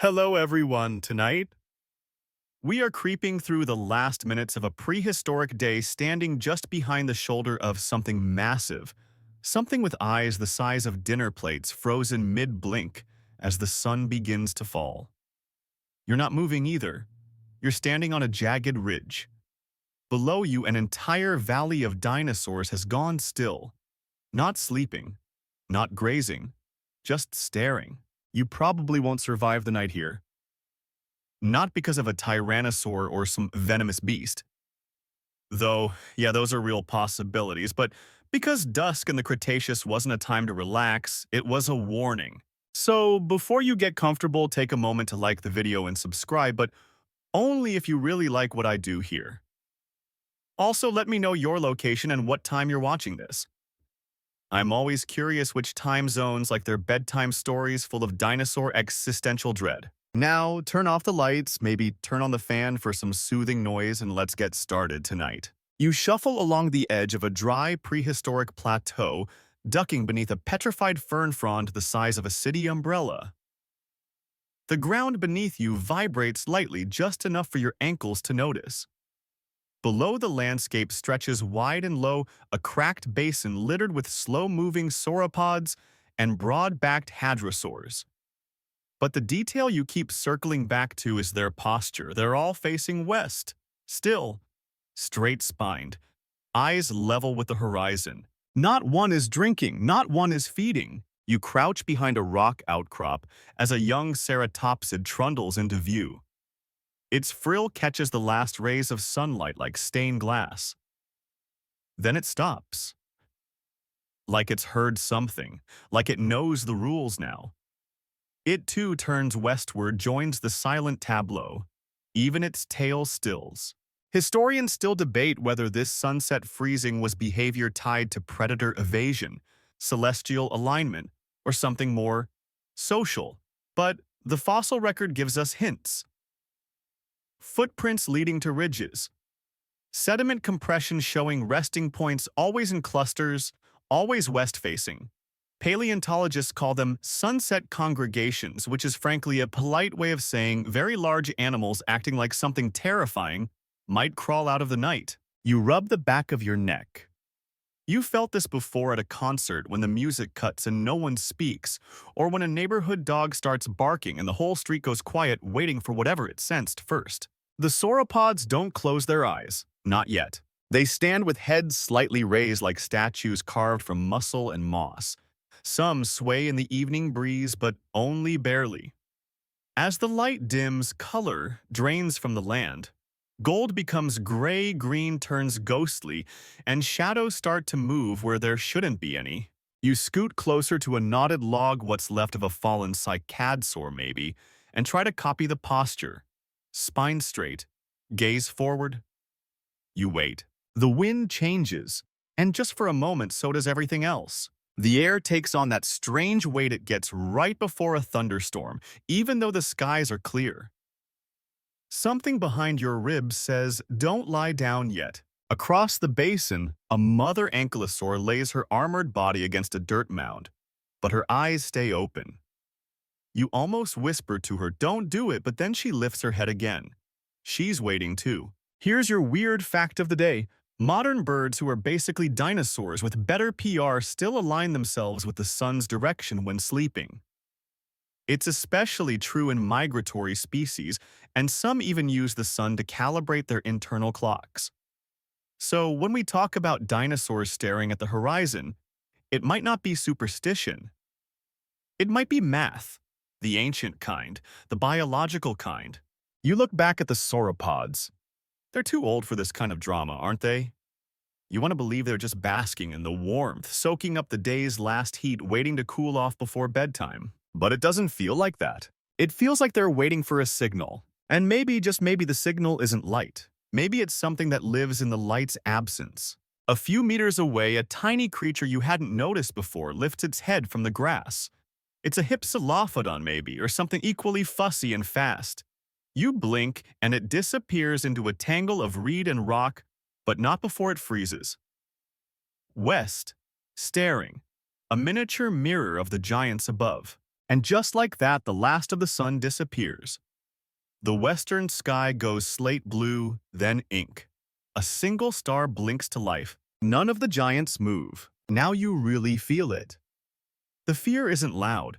Hello everyone, tonight we are creeping through the last minutes of a prehistoric day standing just behind the shoulder of something massive, something with eyes the size of dinner plates frozen mid-blink as the sun begins to fall. You're not moving either. You're standing on a jagged ridge. Below you, an entire valley of dinosaurs has gone still, not sleeping, not grazing, just staring. You probably won't survive the night here. Not because of a tyrannosaur or some venomous beast. Though, yeah, those are real possibilities, but because dusk in the Cretaceous wasn't a time to relax, it was a warning. So, before you get comfortable, take a moment to like the video and subscribe, but only if you really like what I do here. Also, let me know your location and what time you're watching this. I'm always curious which time zones like their bedtime stories full of dinosaur existential dread. Now, turn off the lights, maybe turn on the fan for some soothing noise, and let's get started tonight. You shuffle along the edge of a dry, prehistoric plateau, ducking beneath a petrified fern frond the size of a city umbrella. The ground beneath you vibrates lightly, just enough for your ankles to notice. Below the landscape stretches wide and low, a cracked basin littered with slow-moving sauropods and broad-backed hadrosaurs. But the detail you keep circling back to is their posture. They're all facing west, still, straight-spined, eyes level with the horizon. Not one is drinking, not one is feeding. You crouch behind a rock outcrop as a young ceratopsid trundles into view. Its frill catches the last rays of sunlight like stained glass. Then it stops. Like it's heard something, like it knows the rules now. It too turns westward, joins the silent tableau. Even its tail stills. Historians still debate whether this sunset freezing was behavior tied to predator evasion, celestial alignment, or something more social. But the fossil record gives us hints. Footprints leading to ridges. Sediment compression showing resting points always in clusters, always west-facing. Paleontologists call them sunset congregations, which is frankly a polite way of saying very large animals acting like something terrifying might crawl out of the night. You rub the back of your neck. You felt this before at a concert when the music cuts and no one speaks, or when a neighborhood dog starts barking and the whole street goes quiet waiting for whatever it sensed first. The sauropods don't close their eyes. Not yet. They stand with heads slightly raised like statues carved from muscle and moss. Some sway in the evening breeze, but only barely. As the light dims, color drains from the land. Gold becomes gray, green turns ghostly, and shadows start to move where there shouldn't be any. You scoot closer to a knotted log, what's left of a fallen cycadsaur maybe, and try to copy the posture. Spine straight, gaze forward. You wait. The wind changes, and just for a moment so does everything else. The air takes on that strange weight it gets right before a thunderstorm, even though the skies are clear. Something behind your ribs says, "Don't lie down yet." Across the basin, a mother ankylosaur lays her armored body against a dirt mound, but her eyes stay open. You almost whisper to her, "Don't do it," but then she lifts her head again. She's waiting too. Here's your weird fact of the day. Modern birds who are basically dinosaurs with better PR still align themselves with the sun's direction when sleeping. It's especially true in migratory species, and some even use the sun to calibrate their internal clocks. So when we talk about dinosaurs staring at the horizon, it might not be superstition. It might be math, the ancient kind, the biological kind. You look back at the sauropods. They're too old for this kind of drama, aren't they? You want to believe they're just basking in the warmth, soaking up the day's last heat, waiting to cool off before bedtime. But it doesn't feel like that. It feels like they're waiting for a signal. And maybe, just maybe, the signal isn't light. Maybe it's something that lives in the light's absence. A few meters away, a tiny creature you hadn't noticed before lifts its head from the grass. It's a hypsilophodon maybe, or something equally fussy and fast. You blink, and it disappears into a tangle of reed and rock, but not before it freezes. West, staring, a miniature mirror of the giants above. And just like that, the last of the sun disappears. The western sky goes slate blue, then ink. A single star blinks to life. None of the giants move. Now you really feel it. The fear isn't loud.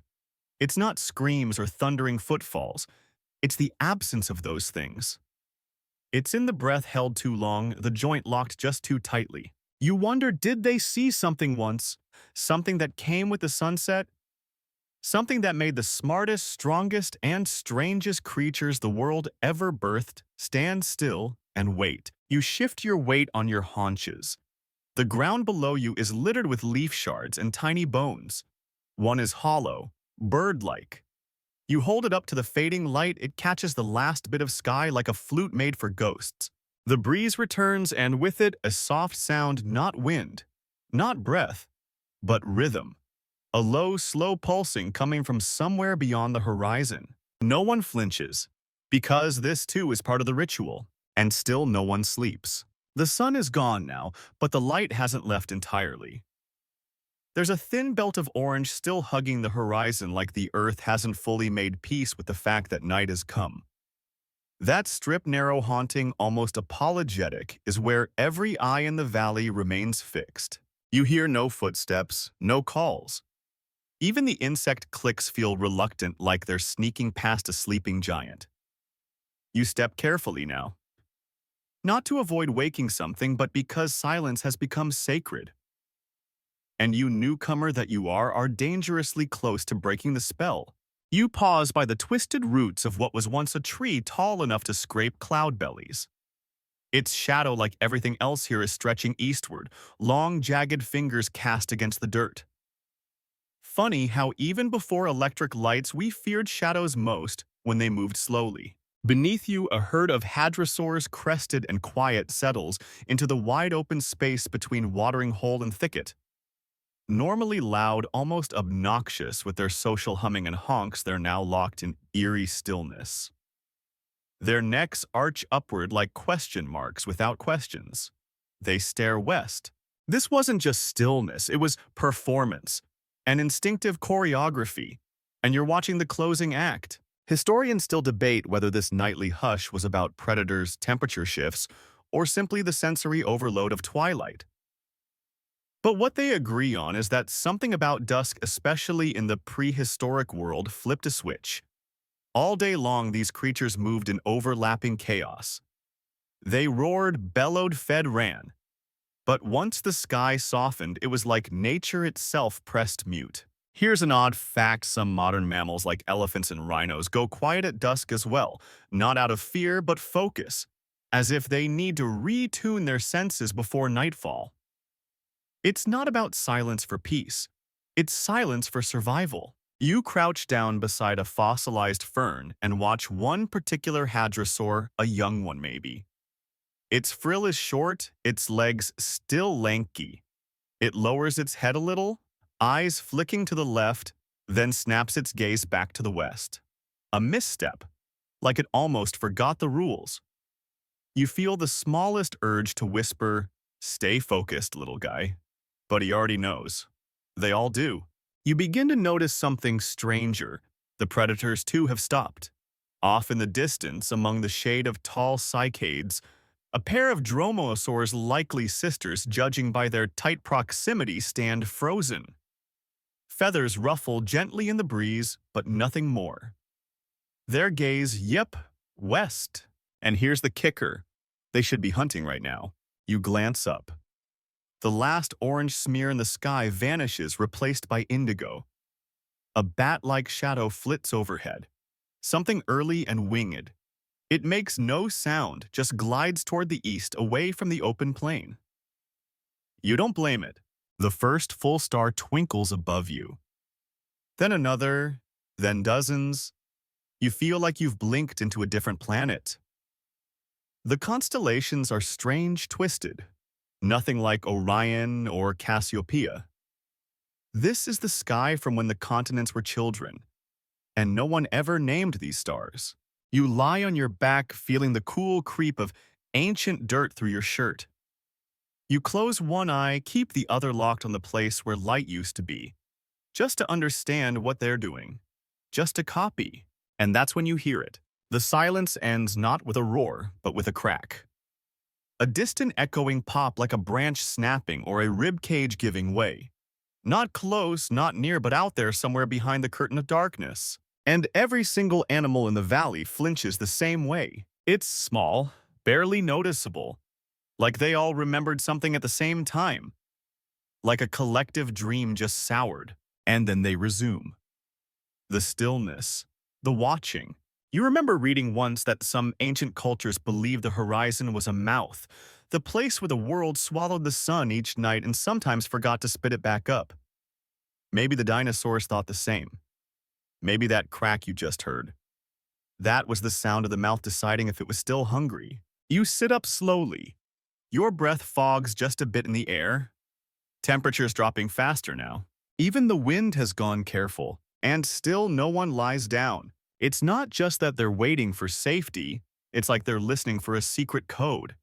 It's not screams or thundering footfalls. It's the absence of those things. It's in the breath held too long, the joint locked just too tightly. You wonder, did they see something once? Something that came with the sunset? Something that made the smartest, strongest, and strangest creatures the world ever birthed stand still and wait. You shift your weight on your haunches. The ground below you is littered with leaf shards and tiny bones. One is hollow, bird-like. You hold it up to the fading light, it catches the last bit of sky like a flute made for ghosts. The breeze returns, and with it a soft sound, not wind, not breath, but rhythm. A low, slow pulsing coming from somewhere beyond the horizon. No one flinches, because this too is part of the ritual, and still no one sleeps. The sun is gone now, but the light hasn't left entirely. There's a thin belt of orange still hugging the horizon, like the earth hasn't fully made peace with the fact that night has come. That strip, narrow, haunting, almost apologetic, is where every eye in the valley remains fixed. You hear no footsteps, no calls. Even the insect clicks feel reluctant, like they're sneaking past a sleeping giant. You step carefully now. Not to avoid waking something, but because silence has become sacred. And you, newcomer that you are dangerously close to breaking the spell. You pause by the twisted roots of what was once a tree tall enough to scrape cloud bellies. Its shadow, like everything else here, is stretching eastward, long, jagged fingers cast against the dirt. Funny how even before electric lights, we feared shadows most when they moved slowly. Beneath you, a herd of hadrosaurs, crested and quiet, settles into the wide-open space between watering hole and thicket. Normally loud, almost obnoxious with their social humming and honks, they're now locked in eerie stillness. Their necks arch upward like question marks without questions. They stare west. This wasn't just stillness, it was performance, an instinctive choreography, and you're watching the closing act. Historians still debate whether this nightly hush was about predators, temperature shifts, or simply the sensory overload of twilight. But what they agree on is that something about dusk, especially in the prehistoric world, flipped a switch. All day long, these creatures moved in overlapping chaos. They roared, bellowed, fed, ran. But once the sky softened, it was like nature itself pressed mute. Here's an odd fact: some modern mammals like elephants and rhinos go quiet at dusk as well, not out of fear but focus, as if they need to retune their senses before nightfall. It's not about silence for peace. It's silence for survival. You crouch down beside a fossilized fern and watch one particular hadrosaur, a young one maybe. Its frill is short, its legs still lanky. It lowers its head a little, eyes flicking to the left, then snaps its gaze back to the west. A misstep, like it almost forgot the rules. You feel the smallest urge to whisper, "Stay focused, little guy." But he already knows. They all do. You begin to notice something stranger. The predators too have stopped. Off in the distance, among the shade of tall cycads, a pair of dromaeosaurs, likely sisters judging by their tight proximity, stand frozen. Feathers ruffle gently in the breeze, but nothing more. Their gaze, yep, west. And here's the kicker. They should be hunting right now. You glance up. The last orange smear in the sky vanishes, replaced by indigo. A bat-like shadow flits overhead. Something early and winged. It makes no sound, just glides toward the east, away from the open plain. You don't blame it. The first full star twinkles above you. Then another, then dozens. You feel like you've blinked into a different planet. The constellations are strange, twisted. Nothing like Orion or Cassiopeia. This is the sky from when the continents were children, and no one ever named these stars. You lie on your back, feeling the cool creep of ancient dirt through your shirt. You close one eye, keep the other locked on the place where light used to be, just to understand what they're doing. just a copy. And that's when you hear it. The silence ends not with a roar, but with a crack. A distant echoing pop like a branch snapping or a rib cage giving way. Not close, not near, but out there somewhere behind the curtain of darkness. And every single animal in the valley flinches the same way. It's small, barely noticeable, like they all remembered something at the same time. Like a collective dream just soured, and then they resume. The stillness, the watching. You remember reading once that some ancient cultures believed the horizon was a mouth, the place where the world swallowed the sun each night and sometimes forgot to spit it back up. Maybe the dinosaurs thought the same. Maybe that crack you just heard. That was the sound of the mouth deciding if it was still hungry. You sit up slowly. Your breath fogs just a bit in the air. Temperature's dropping faster now. Even the wind has gone careful, and still no one lies down. It's not just that they're waiting for safety, it's like they're listening for a secret code.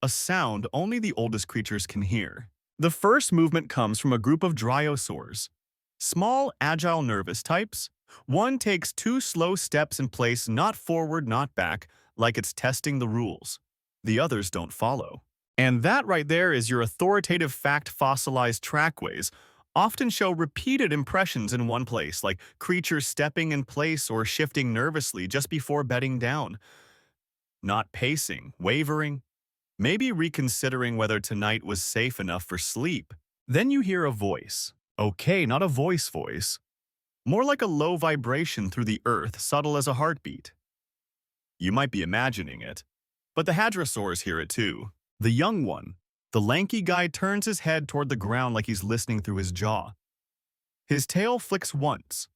A sound only the oldest creatures can hear. The first movement comes from a group of dinosaurs. Small, agile, nervous types. One takes 2 slow steps in place, not forward, not back, like it's testing the rules. The others don't follow. And that right there is your authoritative fact. Fossilized trackways often show repeated impressions in one place, like creatures stepping in place or shifting nervously just before bedding down. Not pacing, wavering, maybe reconsidering whether tonight was safe enough for sleep. Then you hear a voice. Okay, not a voice, more like a low vibration through the earth, subtle as a heartbeat. You might be imagining it, but the hadrosaurs hear it too. The young one, the lanky guy, turns his head toward the ground like he's listening through his jaw. His tail flicks once,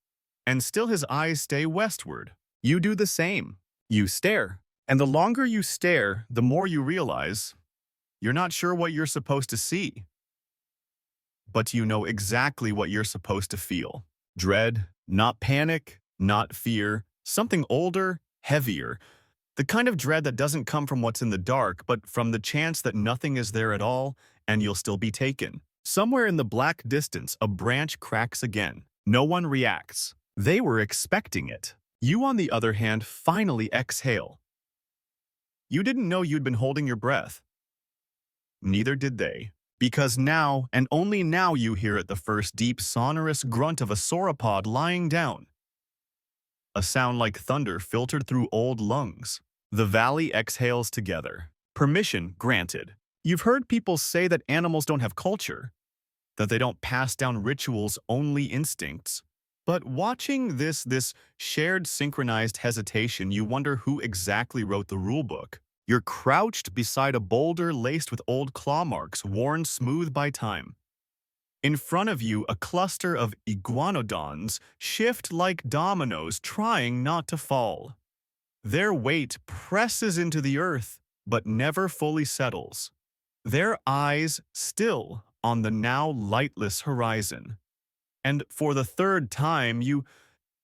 and still his eyes stay westward. You do the same. You stare, and the longer you stare, the more you realize you're not sure what you're supposed to see. But you know exactly what you're supposed to feel. Dread, not panic, not fear, something older, heavier. The kind of dread that doesn't come from what's in the dark, but from the chance that nothing is there at all, and you'll still be taken. Somewhere in the black distance, a branch cracks again. No one reacts. They were expecting it. You, on the other hand, finally exhale. You didn't know you'd been holding your breath. Neither did they. Because now, and only now, you hear it, the first deep, sonorous grunt of a sauropod lying down. A sound like thunder filtered through old lungs. The valley exhales together. Permission granted. You've heard people say that animals don't have culture, that they don't pass down rituals, only instincts. But watching this shared synchronized hesitation, you wonder who exactly wrote the rulebook. You're crouched beside a boulder laced with old claw marks worn smooth by time. In front of you, a cluster of iguanodons shift like dominoes, trying not to fall. Their weight presses into the earth, but never fully settles. Their eyes still on the now lightless horizon. And for the third time, you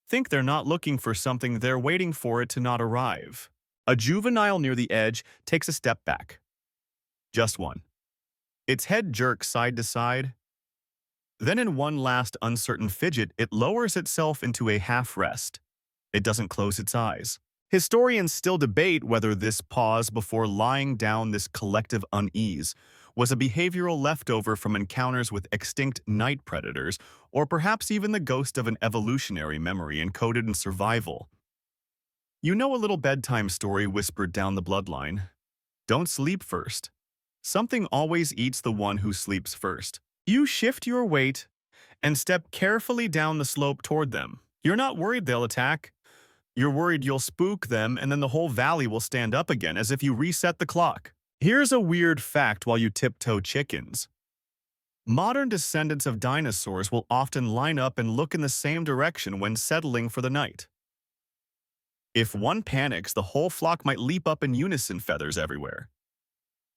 think they're not looking for something, they're waiting for it to not arrive. A juvenile near the edge takes a step back. Just one. Its head jerks side to side. Then in one last uncertain fidget, it lowers itself into a half-rest. It doesn't close its eyes. Historians still debate whether this pause before lying down, this collective unease, was a behavioral leftover from encounters with extinct night predators, or perhaps even the ghost of an evolutionary memory encoded in survival. You know a little bedtime story whispered down the bloodline. Don't sleep first. Something always eats the one who sleeps first. You shift your weight and step carefully down the slope toward them. You're not worried they'll attack. You're worried you'll spook them and then the whole valley will stand up again as if you reset the clock. Here's a weird fact while you tiptoe chickens. Modern descendants of dinosaurs will often line up and look in the same direction when settling for the night. If one panics, the whole flock might leap up in unison, feathers everywhere.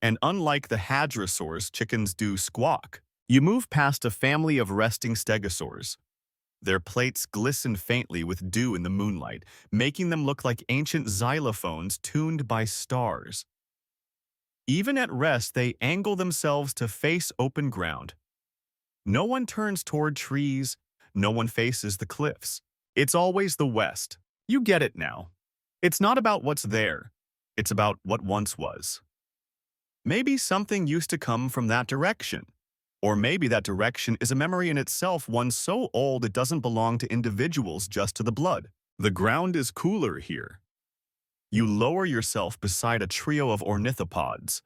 And unlike the hadrosaurs, chickens do squawk. You move past a family of resting stegosaurs. Their plates glisten faintly with dew in the moonlight, making them look like ancient xylophones tuned by stars. Even at rest, they angle themselves to face open ground. No one turns toward trees, no one faces the cliffs. It's always the West. You get it now. It's not about what's there. It's about what once was. Maybe something used to come from that direction. Or maybe that direction is a memory in itself, one so old it doesn't belong to individuals, just to the blood. The ground is cooler here. You lower yourself beside a trio of ornithopods.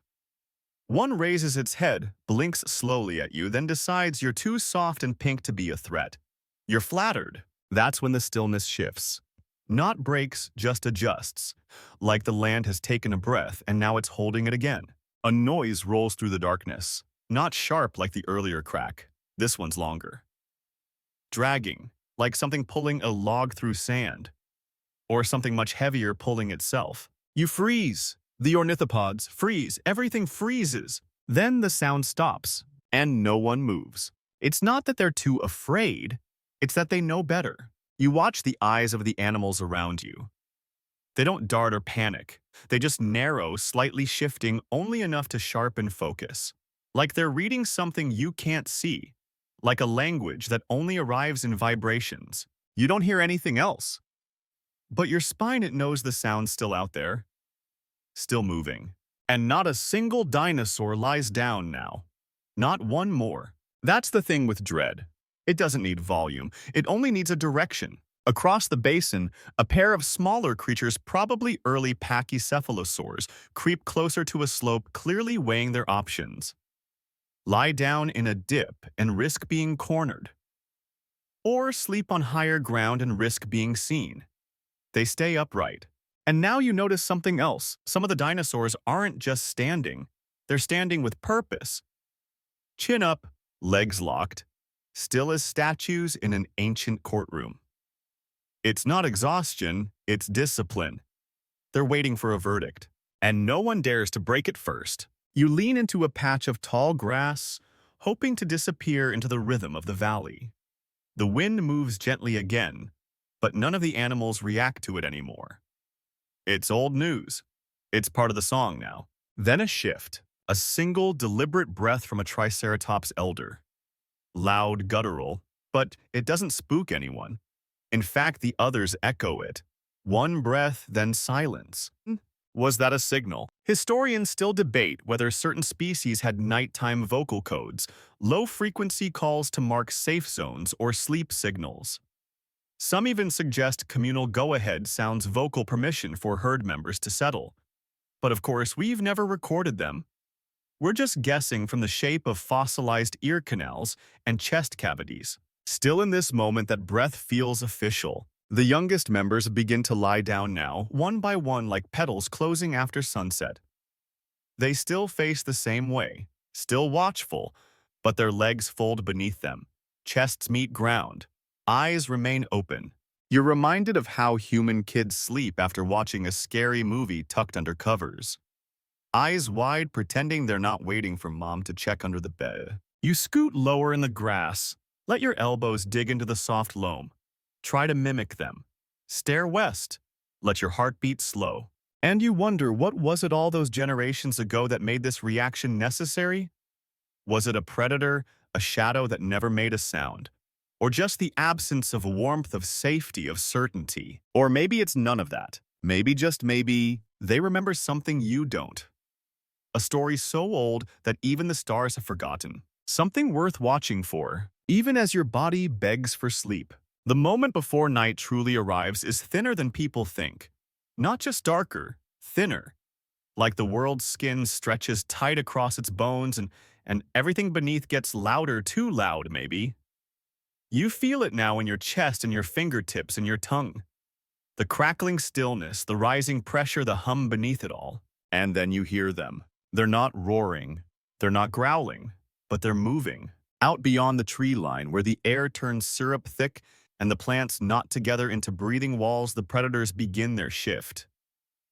One raises its head, blinks slowly at you, then decides you're too soft and pink to be a threat. You're flattered. That's when the stillness shifts. Not breaks, just adjusts. Like the land has taken a breath and now it's holding it again. A noise rolls through the darkness. Not sharp like the earlier crack. This one's longer. Dragging, like something pulling a log through sand. Or something much heavier pulling itself. You freeze. The ornithopods freeze. Everything freezes. Then the sound stops, and no one moves. It's not that they're too afraid. It's that they know better. You watch the eyes of the animals around you. They don't dart or panic. They just narrow, slightly shifting, only enough to sharpen focus. Like they're reading something you can't see. Like a language that only arrives in vibrations. You don't hear anything else. But your spine, it knows the sound's still out there. Still moving. And not a single dinosaur lies down now. Not one more. That's the thing with dread. It doesn't need volume. It only needs a direction. Across the basin, a pair of smaller creatures, probably early pachycephalosaurs, creep closer to a slope, clearly weighing their options. Lie down in a dip and risk being cornered. Or sleep on higher ground and risk being seen. They stay upright. And now you notice something else. Some of the dinosaurs aren't just standing. They're standing with purpose. Chin up, legs locked, still as statues in an ancient courtroom. It's not exhaustion, it's discipline. They're waiting for a verdict, and no one dares to break it first. You lean into a patch of tall grass, hoping to disappear into the rhythm of the valley. The wind moves gently again, but none of the animals react to it anymore. It's old news. It's part of the song now. Then a shift, a single deliberate breath from a triceratops elder. Loud, guttural, but it doesn't spook anyone. In fact, the others echo it. One breath, then silence. Was that a signal? Historians still debate whether certain species had nighttime vocal codes, low-frequency calls to mark safe zones, or sleep signals. Some even suggest communal go-ahead sounds, vocal permission for herd members to settle. But of course, we've never recorded them. We're just guessing from the shape of fossilized ear canals and chest cavities. Still in this moment, that breath feels official. The youngest members begin to lie down now, one by one, like petals closing after sunset. They still face the same way, still watchful, but their legs fold beneath them. Chests meet ground. Eyes remain open. You're reminded of how human kids sleep after watching a scary movie tucked under covers. Eyes wide, pretending they're not waiting for mom to check under the bed. You scoot lower in the grass. Let your elbows dig into the soft loam. Try to mimic them. Stare west. Let your heartbeat slow. And you wonder, what was it all those generations ago that made this reaction necessary? Was it a predator, a shadow that never made a sound? Or just the absence of warmth, of safety, of certainty? Or maybe it's none of that. Maybe, just maybe, they remember something you don't. A story so old that even the stars have forgotten. Something worth watching for, even as your body begs for sleep. The moment before night truly arrives is thinner than people think. Not just darker, thinner. Like the world's skin stretches tight across its bones and everything beneath gets louder, too loud maybe. You feel it now in your chest and your fingertips and your tongue. The crackling stillness, the rising pressure, the hum beneath it all. And then you hear them. They're not roaring. They're not growling. But they're moving. Out beyond the tree line, where the air turns syrup thick and the plants knot together into breathing walls, the predators begin their shift.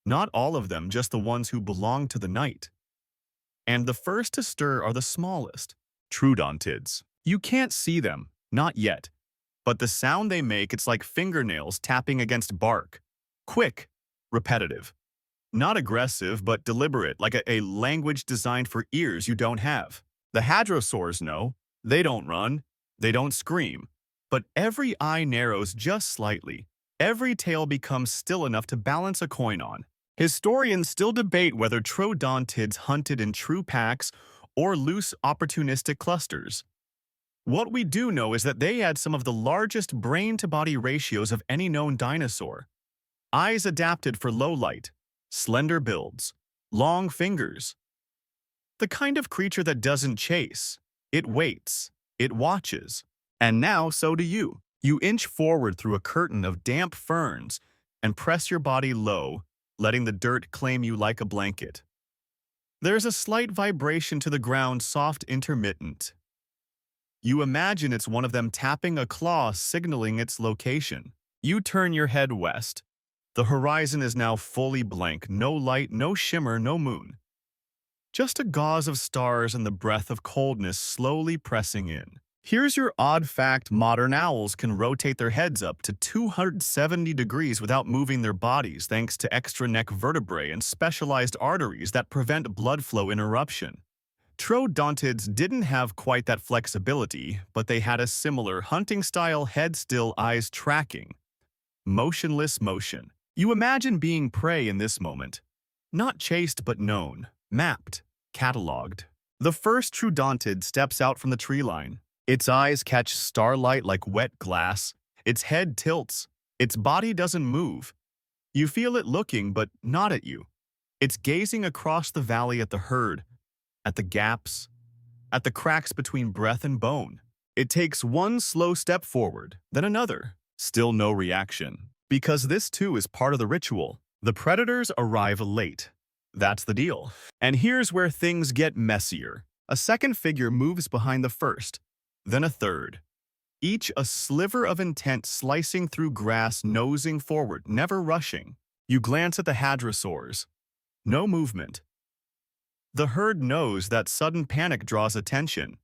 Not all of them, just the ones who belong to the night. And the first to stir are the smallest, troodontids. You can't see them. Not yet. But the sound they make, it's like fingernails tapping against bark. Quick, repetitive. Not aggressive, but deliberate, like a language designed for ears you don't have. The hadrosaurs know. They don't run. They don't scream. But every eye narrows just slightly. Every tail becomes still enough to balance a coin on. Historians still debate whether troodontids hunted in true packs or loose opportunistic clusters. What we do know is that they had some of the largest brain-to-body ratios of any known dinosaur. Eyes adapted for low light, slender builds, long fingers. The kind of creature that doesn't chase. It waits. It watches. And now so do you. You inch forward through a curtain of damp ferns and press your body low, letting the dirt claim you like a blanket. There's a slight vibration to the ground, soft, intermittent. You imagine it's one of them tapping a claw signaling its location. You turn your head west. The horizon is now fully blank, no light, no shimmer, no moon. Just a gauze of stars and the breath of coldness slowly pressing in. Here's your odd fact: modern owls can rotate their heads up to 270 degrees without moving their bodies thanks to extra neck vertebrae and specialized arteries that prevent blood flow interruption. Troodontids didn't have quite that flexibility, but they had a similar hunting-style head still, eyes tracking. Motionless motion. You imagine being prey in this moment. Not chased but known, mapped, cataloged. The first troodontid steps out from the tree line. Its eyes catch starlight like wet glass. Its head tilts. Its body doesn't move. You feel it looking, but not at you. It's gazing across the valley at the herd, at the gaps, at the cracks between breath and bone. It takes one slow step forward, then another. Still no reaction. Because this too is part of the ritual. The predators arrive late. That's the deal. And here's where things get messier. A second figure moves behind the first, then a third. Each a sliver of intent, slicing through grass, nosing forward, never rushing. You glance at the hadrosaurs. No movement. The herd knows that sudden panic draws attention.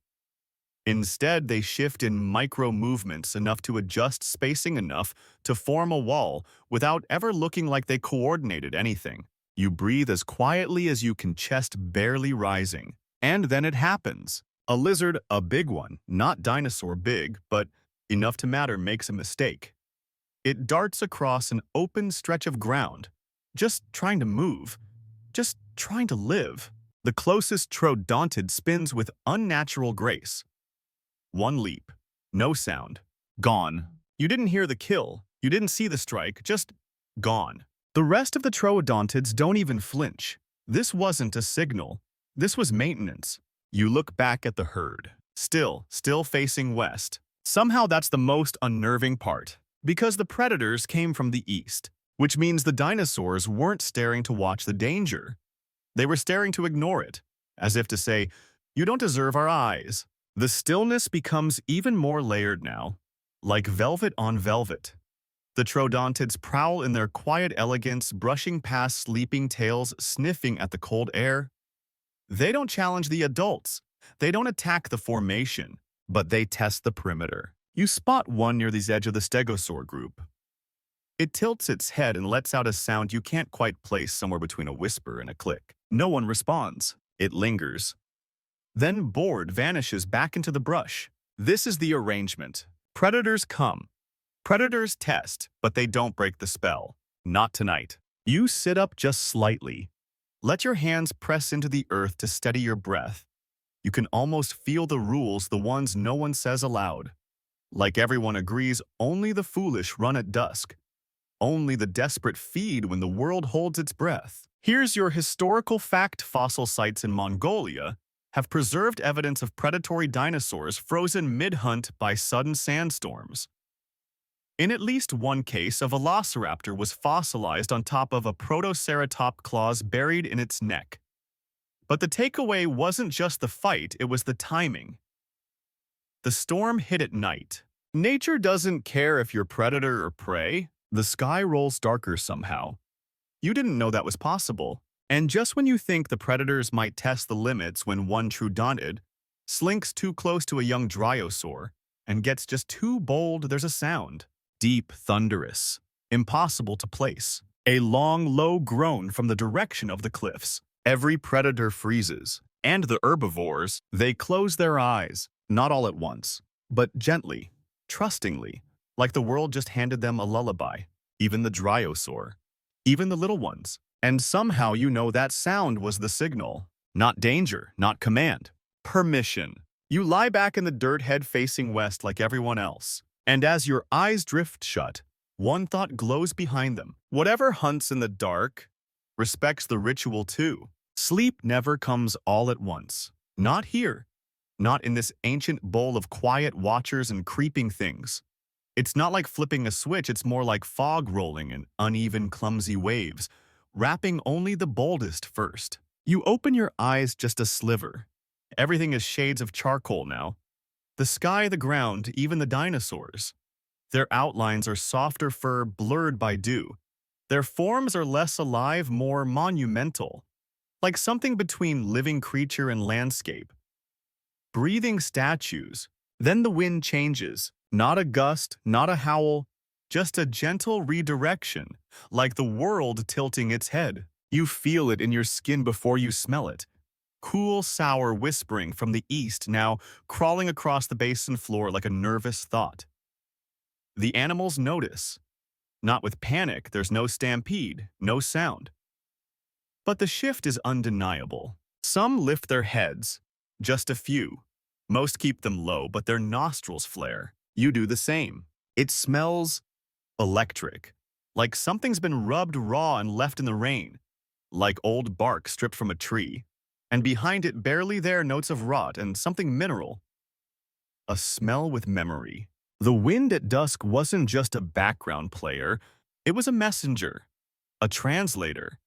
Instead, they shift in micro-movements, enough to adjust spacing enough to form a wall without ever looking like they coordinated anything. You breathe as quietly as you can, chest barely rising. And then it happens. A lizard, a big one, not dinosaur big, but enough to matter, makes a mistake. It darts across an open stretch of ground, just trying to move, just trying to live. The closest troodontid spins with unnatural grace. One leap, no sound, gone. You didn't hear the kill, you didn't see the strike, just gone. The rest of the troodontids don't even flinch. This wasn't a signal, this was maintenance. You look back at the herd, still facing west. Somehow that's the most unnerving part, because the predators came from the east, which means the dinosaurs weren't staring to watch the danger. They were staring to ignore it, as if to say, "You don't deserve our eyes." The stillness becomes even more layered now, like velvet on velvet. The troodontids prowl in their quiet elegance, brushing past sleeping tails, sniffing at the cold air. They don't challenge the adults. They don't attack the formation, but they test the perimeter. You spot one near the edge of the stegosaur group. It tilts its head and lets out a sound you can't quite place, somewhere between a whisper and a click. No one responds. It lingers. Then, bored, vanishes back into the brush. This is the arrangement. Predators come. Predators test, but they don't break the spell. Not tonight. You sit up just slightly. Let your hands press into the earth to steady your breath. You can almost feel the rules, the ones no one says aloud. Like everyone agrees, only the foolish run at dusk. Only the desperate feed when the world holds its breath. Here's your historical fact: fossil sites in Mongolia have preserved evidence of predatory dinosaurs frozen mid-hunt by sudden sandstorms. In at least one case, a velociraptor was fossilized on top of a protoceratop claws buried in its neck. But the takeaway wasn't just the fight, it was the timing. The storm hit at night. Nature doesn't care if you're predator or prey. The sky rolls darker somehow. You didn't know that was possible. And just when you think the predators might test the limits, when one troodontid slinks too close to a young dryosaur and gets just too bold, there's a sound. Deep, thunderous, impossible to place. A long, low groan from the direction of the cliffs. Every predator freezes. And the herbivores, they close their eyes, not all at once, but gently, trustingly, like the world just handed them a lullaby. Even the dryosaur. Even the little ones. And somehow you know that sound was the signal. Not danger, not command. Permission. You lie back in the dirt head facing west like everyone else. And as your eyes drift shut, one thought glows behind them. Whatever hunts in the dark respects the ritual too. Sleep never comes all at once. Not here. Not in this ancient bowl of quiet watchers and creeping things. It's not like flipping a switch, it's more like fog rolling in uneven, clumsy waves, wrapping only the boldest first. You open your eyes just a sliver. Everything is shades of charcoal now. The sky, the ground, even the dinosaurs. Their outlines are softer fur blurred by dew. Their forms are less alive, more monumental, like something between living creature and landscape. Breathing statues. Then the wind changes. Not a gust, not a howl, just a gentle redirection, like the world tilting its head. You feel it in your skin before you smell it. Cool, sour whispering from the east, now crawling across the basin floor like a nervous thought. The animals notice. Not with panic, there's no stampede, no sound. But the shift is undeniable. Some lift their heads, just a few. Most keep them low, but their nostrils flare. You do the same. It smells electric, like something's been rubbed raw and left in the rain, like old bark stripped from a tree. And behind it, barely there, notes of rot and something mineral. A smell with memory. The wind at dusk wasn't just a background player, it was a messenger, a translator.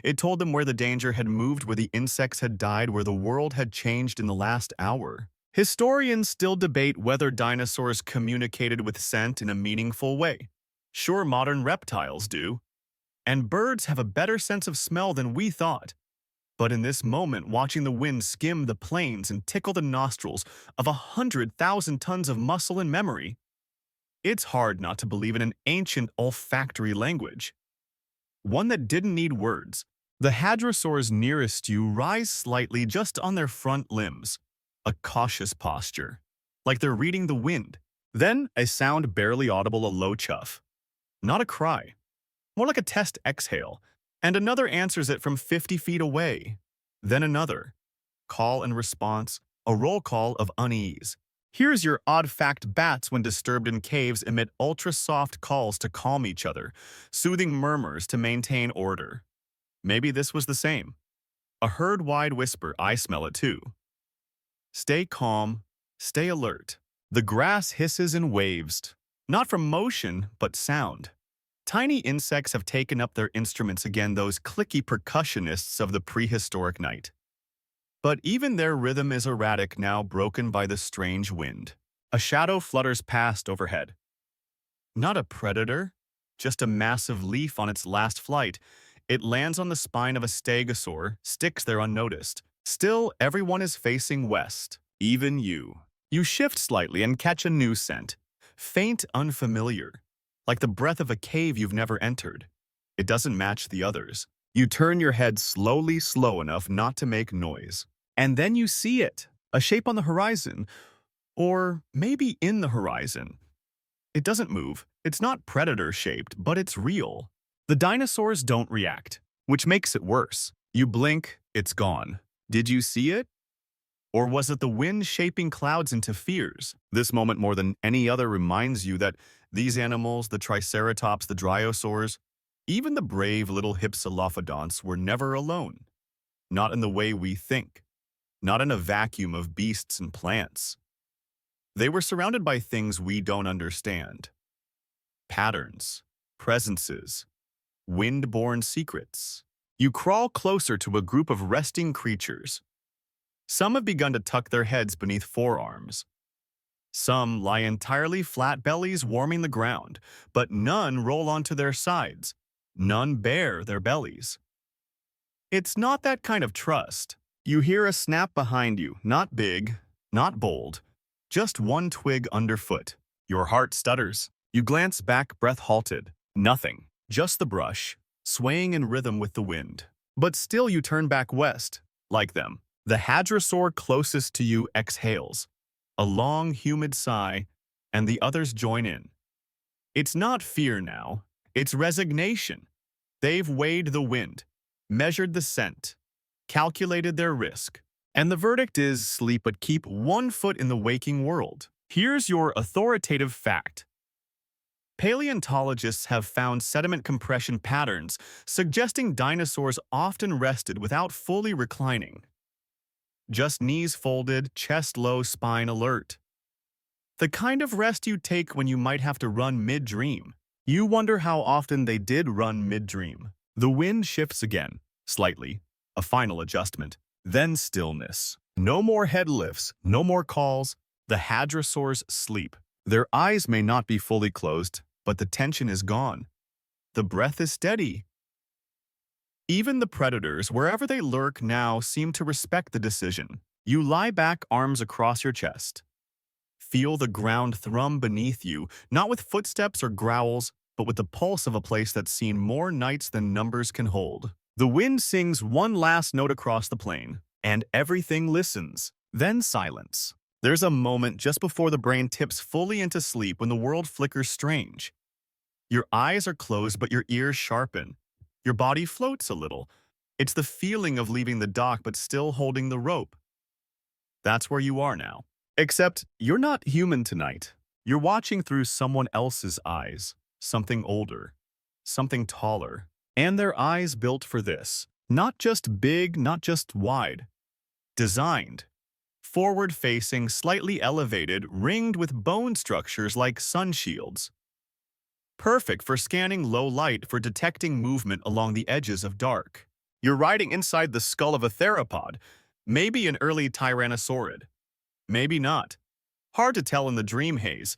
It told them where the danger had moved, where the insects had died, where the world had changed in the last hour. Historians still debate whether dinosaurs communicated with scent in a meaningful way. Sure, modern reptiles do. And birds have a better sense of smell than we thought. But in this moment, watching the wind skim the plains and tickle the nostrils of 100,000 tons of muscle and memory, it's hard not to believe in an ancient olfactory language. One that didn't need words. The hadrosaurs nearest you rise slightly just on their front limbs, a cautious posture, like they're reading the wind. Then a sound barely audible, a low chuff. Not a cry, more like a test exhale, and another answers it from 50 feet away. Then another. Call and response, a roll call of unease. Here's your odd fact: bats, when disturbed in caves, emit ultra-soft calls to calm each other, soothing murmurs to maintain order. Maybe this was the same. A herd-wide whisper, I smell it too. Stay calm, stay alert. The grass hisses and waves, not from motion, but sound. Tiny insects have taken up their instruments again, those clicky percussionists of the prehistoric night. But even their rhythm is erratic now, broken by the strange wind. A shadow flutters past overhead. Not a predator, just a massive leaf on its last flight. It lands on the spine of a stegosaur, sticks there unnoticed. Still, everyone is facing west, even you. You shift slightly and catch a new scent. Faint, unfamiliar, like the breath of a cave you've never entered. It doesn't match the others. You turn your head slowly, slow enough not to make noise. And then you see it, a shape on the horizon, or maybe in the horizon. It doesn't move. It's not predator-shaped, but it's real. The dinosaurs don't react, which makes it worse. You blink, it's gone. Did you see it? Or was it the wind shaping clouds into fears? This moment more than any other reminds you that these animals, the triceratops, the dryosaurs, even the brave little hypsilophodonts, were never alone. Not in the way we think. Not in a vacuum of beasts and plants. They were surrounded by things we don't understand. Patterns, presences, wind-borne secrets. You crawl closer to a group of resting creatures. Some have begun to tuck their heads beneath forearms. Some lie entirely flat bellies warming the ground, but none roll onto their sides. None bare their bellies. It's not that kind of trust. You hear a snap behind you, not big, not bold, just one twig underfoot. Your heart stutters. You glance back, breath halted. Nothing, just the brush, swaying in rhythm with the wind. But still you turn back west, like them. The hadrosaur closest to you exhales, a long, humid sigh, and the others join in. It's not fear now, it's resignation. They've weighed the wind, measured the scent, calculated their risk. And the verdict is sleep but keep one foot in the waking world. Here's your authoritative fact. Paleontologists have found sediment compression patterns suggesting dinosaurs often rested without fully reclining. Just knees folded, chest low, spine alert. The kind of rest you take when you might have to run mid-dream. You wonder how often they did run mid-dream. The wind shifts again, slightly, a final adjustment. Then stillness. No more head lifts, no more calls. The hadrosaurs sleep. Their eyes may not be fully closed, but the tension is gone. The breath is steady. Even the predators, wherever they lurk now, seem to respect the decision. You lie back, arms across your chest. Feel the ground thrum beneath you, not with footsteps or growls, but with the pulse of a place that's seen more nights than numbers can hold. The wind sings one last note across the plain, and everything listens. Then silence. There's a moment just before the brain tips fully into sleep when the world flickers strange. Your eyes are closed, but your ears sharpen. Your body floats a little. It's the feeling of leaving the dock but still holding the rope. That's where you are now. Except you're not human tonight. You're watching through someone else's eyes, something older, something taller. And their eyes built for this. Not just big, not just wide. Designed. Forward-facing, slightly elevated, ringed with bone structures like sun shields. Perfect for scanning low light, for detecting movement along the edges of dark. You're riding inside the skull of a theropod, maybe an early tyrannosaurid. Maybe not. Hard to tell in the dream haze.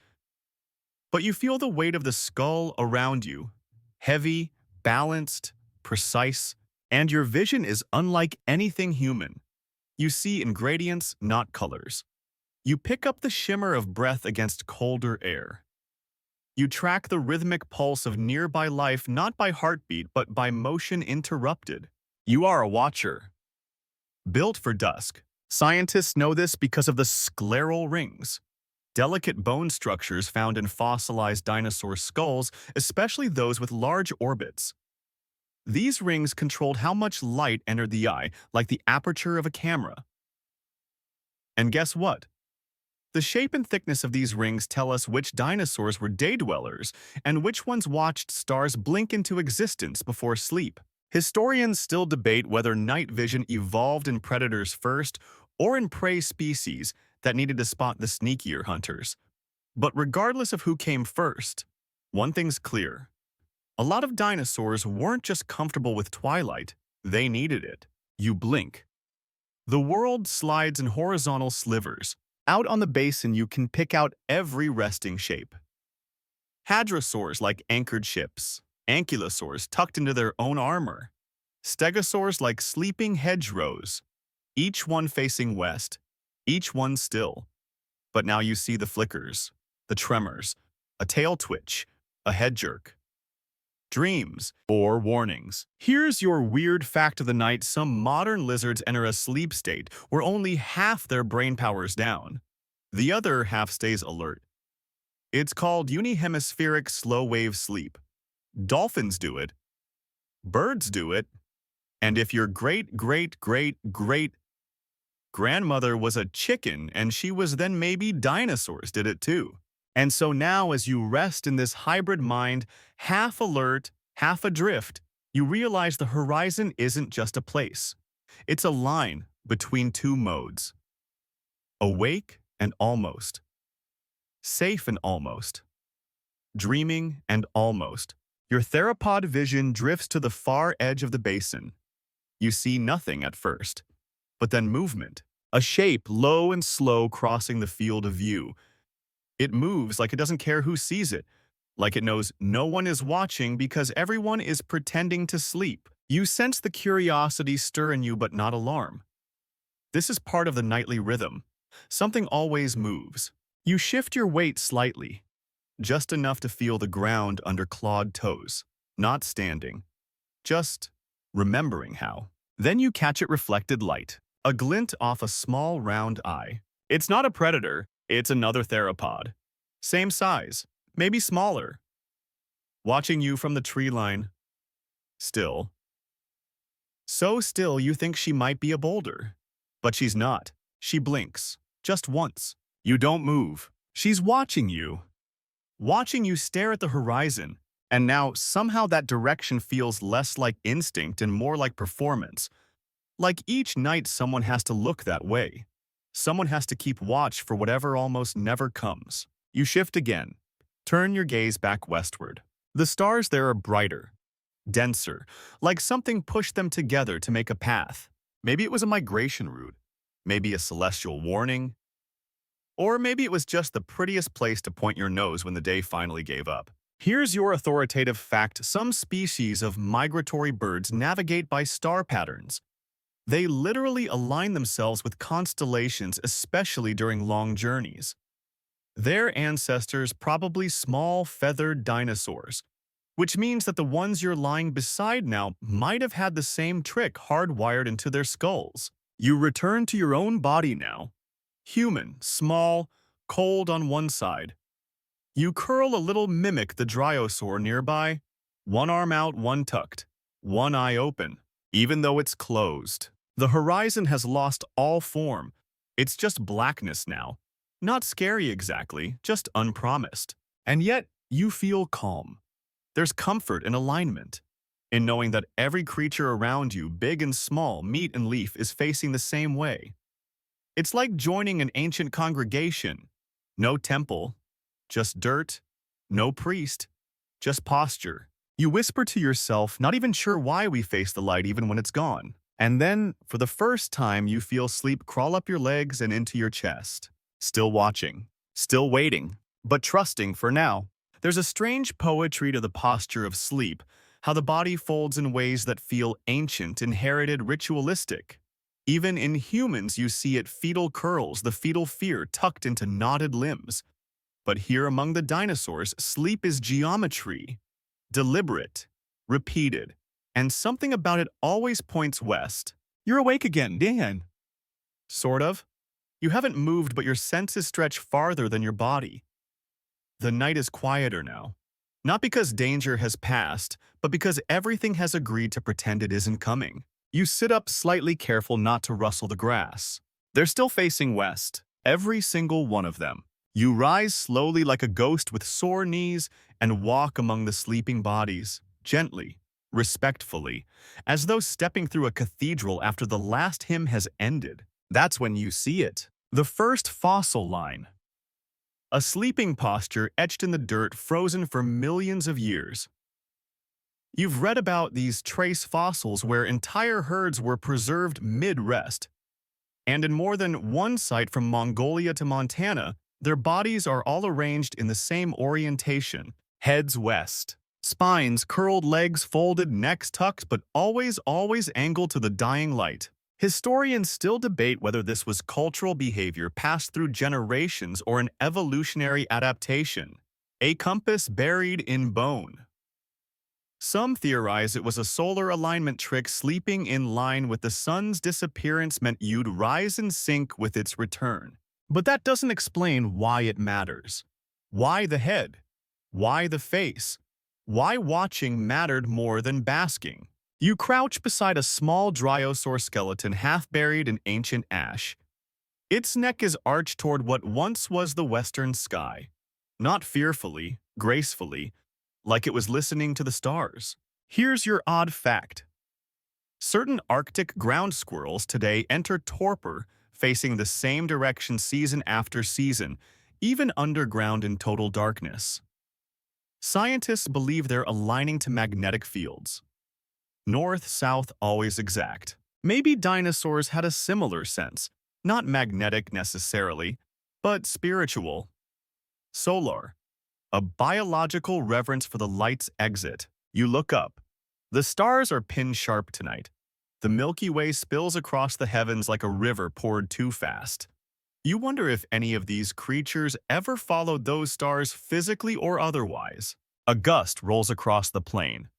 But you feel the weight of the skull around you. Heavy, balanced, precise, and your vision is unlike anything human. You see ingredients, not colors. You pick up the shimmer of breath against colder air. You track the rhythmic pulse of nearby life not by heartbeat but by motion interrupted. You are a watcher. Built for dusk. Scientists know this because of the scleral rings. Delicate bone structures found in fossilized dinosaur skulls, especially those with large orbits. These rings controlled how much light entered the eye, like the aperture of a camera. And guess what? The shape and thickness of these rings tell us which dinosaurs were day dwellers and which ones watched stars blink into existence before sleep. Historians still debate whether night vision evolved in predators first or in prey species that needed to spot the sneakier hunters. But regardless of who came first, one thing's clear. A lot of dinosaurs weren't just comfortable with twilight, they needed it. You blink. The world slides in horizontal slivers. Out on the basin, you can pick out every resting shape. Hadrosaurs like anchored ships, ankylosaurs tucked into their own armor, stegosaurs like sleeping hedgerows, each one facing west, each one still. But now you see the flickers, the tremors, a tail twitch, a head jerk. Dreams or warnings. Here's your weird fact of the night. Some modern lizards enter a sleep state where only half their brain power is down. The other half stays alert. It's called unihemispheric slow-wave sleep. Dolphins do it. Birds do it. And if your great-great-great-great-grandmother was a chicken and she was, then maybe dinosaurs did it too. And so now, as you rest in this hybrid mind, half alert, half adrift, you realize the horizon isn't just a place. It's a line between two modes. Awake and almost. Safe and almost. Dreaming and almost. Your theropod vision drifts to the far edge of the basin. You see nothing at first, but then movement. A shape low and slow crossing the field of view. It moves like it doesn't care who sees it, like it knows no one is watching because everyone is pretending to sleep. You sense the curiosity stir in you but not alarm. This is part of the nightly rhythm. Something always moves. You shift your weight slightly, just enough to feel the ground under clawed toes, not standing, just remembering how. Then you catch it reflected light, a glint off a small round eye. It's not a predator. It's another theropod. Same size, maybe smaller, watching you from the tree line. Still. So still you think she might be a boulder. But she's not. She blinks. Just once. You don't move. She's watching you. Watching you stare at the horizon. And now somehow that direction feels less like instinct and more like performance. Like each night someone has to look that way. Someone has to keep watch for whatever almost never comes. You shift again. Turn your gaze back westward. The stars there are brighter, denser, like something pushed them together to make a path. Maybe it was a migration route. Maybe a celestial warning. Or maybe it was just the prettiest place to point your nose when the day finally gave up. Here's your authoritative fact. Some species of migratory birds navigate by star patterns. They literally align themselves with constellations, especially during long journeys. Their ancestors probably small feathered dinosaurs, which means that the ones you're lying beside now might have had the same trick hardwired into their skulls. You return to your own body now. Human, small, cold on one side. You curl a little mimic the dryosaur nearby, one arm out, one tucked, one eye open, even though it's closed. The horizon has lost all form. It's just blackness now. Not scary exactly, just unpromised. And yet, you feel calm. There's comfort in alignment, in knowing that every creature around you, big and small, meat and leaf, is facing the same way. It's like joining an ancient congregation. No temple, just dirt, no priest, just posture. You whisper to yourself, not even sure why we face the light even when it's gone. And then, for the first time, you feel sleep crawl up your legs and into your chest. Still watching, still waiting, but trusting for now. There's a strange poetry to the posture of sleep, how the body folds in ways that feel ancient, inherited, ritualistic. Even in humans, you see it fetal curls, the fetal fear tucked into knotted limbs. But here among the dinosaurs, sleep is geometry, deliberate, repeated, and something about it always points west. You're awake again, Dan. Sort of. You haven't moved, but your senses stretch farther than your body. The night is quieter now. Not because danger has passed, but because everything has agreed to pretend it isn't coming. You sit up slightly careful not to rustle the grass. They're still facing west, every single one of them. You rise slowly like a ghost with sore knees and walk among the sleeping bodies, gently, respectfully, as though stepping through a cathedral after the last hymn has ended. That's when you see it. The first fossil line. A sleeping posture etched in the dirt, frozen for millions of years. You've read about these trace fossils where entire herds were preserved mid-rest. And in more than one site from Mongolia to Montana, their bodies are all arranged in the same orientation, heads west. Spines, curled legs, folded necks tucked, but always angled to the dying light. Historians still debate whether this was cultural behavior passed through generations or an evolutionary adaptation, a compass buried in bone. Some theorize it was a solar alignment trick. Sleeping in line with the sun's disappearance meant you'd rise in sync with its return. But that doesn't explain why it matters. Why the head? Why the face? Why watching mattered more than basking? You crouch beside a small dryosaur skeleton half buried in ancient ash. Its neck is arched toward what once was the western sky. Not fearfully, gracefully, like it was listening to the stars. Here's your odd fact. Certain Arctic ground squirrels today enter torpor, facing the same direction season after season, even underground in total darkness. Scientists believe they're aligning to magnetic fields. North, south, always exact. Maybe dinosaurs had a similar sense, not magnetic necessarily, but spiritual. Solar, a biological reverence for the light's exit. You look up. The stars are pin-sharp tonight. The Milky Way spills across the heavens like a river poured too fast. You wonder if any of these creatures ever followed those stars physically or otherwise. A gust rolls across the plain.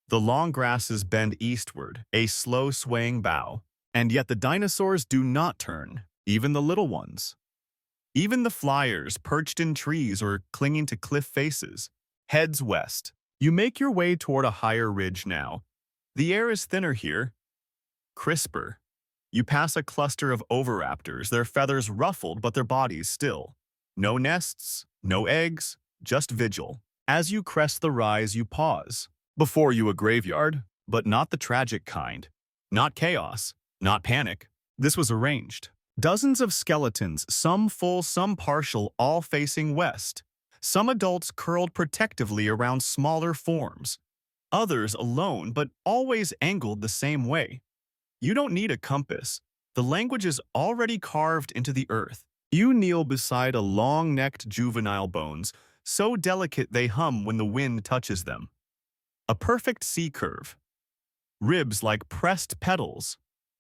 The long grasses bend eastward, a slow swaying bow. And yet the dinosaurs do not turn, even the little ones. Even the flyers perched in trees or clinging to cliff faces. Heads west. You make your way toward a higher ridge now. The air is thinner here, crisper. You pass a cluster of oviraptors, their feathers ruffled but their bodies still. No nests, no eggs, just vigil. As you crest the rise, you pause. Before you a graveyard, but not the tragic kind. Not chaos, not panic. This was arranged. Dozens of skeletons, some full, some partial, all facing west. Some adults curled protectively around smaller forms. Others alone, but always angled the same way. You don't need a compass. The language is already carved into the earth. You kneel beside a long-necked juvenile bones, so delicate they hum when the wind touches them. A perfect C-curve. Ribs like pressed petals,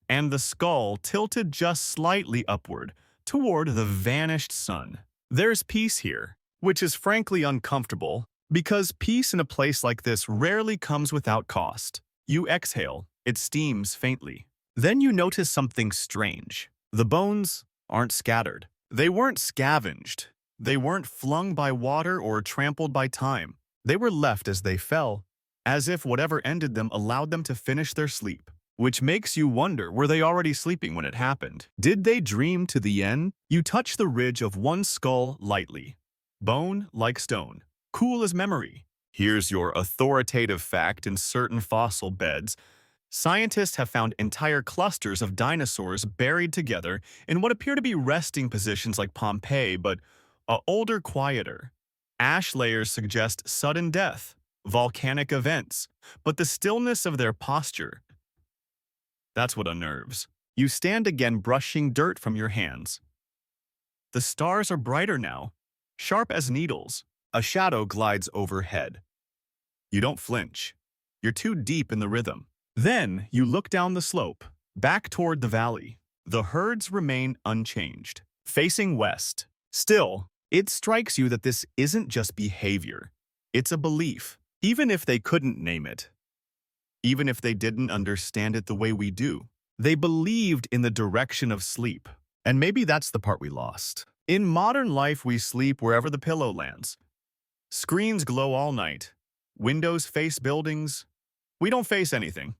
and the skull tilted just slightly upward, toward the vanished sun. There's peace here, which is frankly uncomfortable, because peace in a place like this rarely comes without cost. You exhale, it steams faintly. Then you notice something strange. The bones aren't scattered. They weren't scavenged. They weren't flung by water or trampled by time. They were left as they fell, as if whatever ended them allowed them to finish their sleep. Which makes you wonder, were they already sleeping when it happened? Did they dream to the end? You touch the ridge of one skull lightly. Bone like stone, cool as memory. Here's your authoritative fact: in certain fossil beds, scientists have found entire clusters of dinosaurs buried together in what appear to be resting positions like Pompeii, but older, quieter. Ash layers suggest sudden death, volcanic events, but the stillness of their posture, that's what unnerves. You stand again, brushing dirt from your hands. The stars are brighter now, sharp as needles. A shadow glides overhead. You don't flinch. You're too deep in the rhythm. Then you look down the slope, back toward the valley. The herds remain unchanged, facing west. Still, it strikes you that this isn't just behavior. It's a belief, even if they couldn't name it. Even if they didn't understand it the way we do. They believed in the direction of sleep. And maybe that's the part we lost. In modern life, we sleep wherever the pillow lands. Screens glow all night. Windows face buildings. We don't face anything.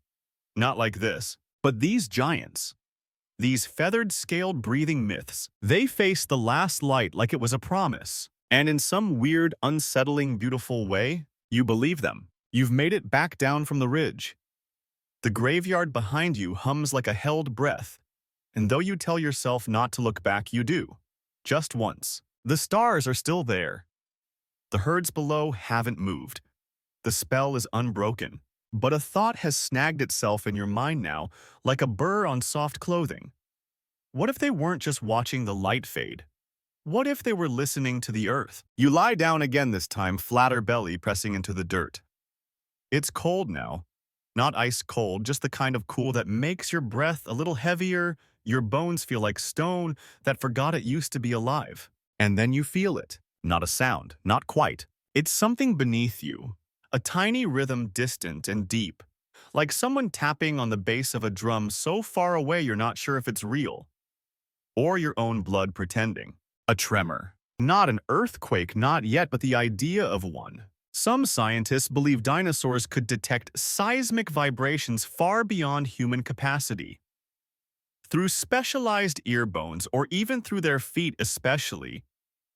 Not like this. But these giants, these feathered, scaled, breathing myths, they face the last light like it was a promise. And in some weird, unsettling, beautiful way, you believe them. You've made it back down from the ridge. The graveyard behind you hums like a held breath, and though you tell yourself not to look back, you do. Just once. The stars are still there. The herds below haven't moved. The spell is unbroken, but a thought has snagged itself in your mind now, like a burr on soft clothing. What if they weren't just watching the light fade? What if they were listening to the earth? You lie down again, this time, flatter belly pressing into the dirt. It's cold now. Not ice cold, just the kind of cool that makes your breath a little heavier, your bones feel like stone that forgot it used to be alive. And then you feel it. Not a sound, not quite. It's something beneath you. A tiny rhythm, distant and deep. Like someone tapping on the bass of a drum so far away you're not sure if it's real. Or your own blood pretending. A tremor. Not an earthquake, not yet, but the idea of one. Some scientists believe dinosaurs could detect seismic vibrations far beyond human capacity. Through specialized ear bones, or even through their feet especially,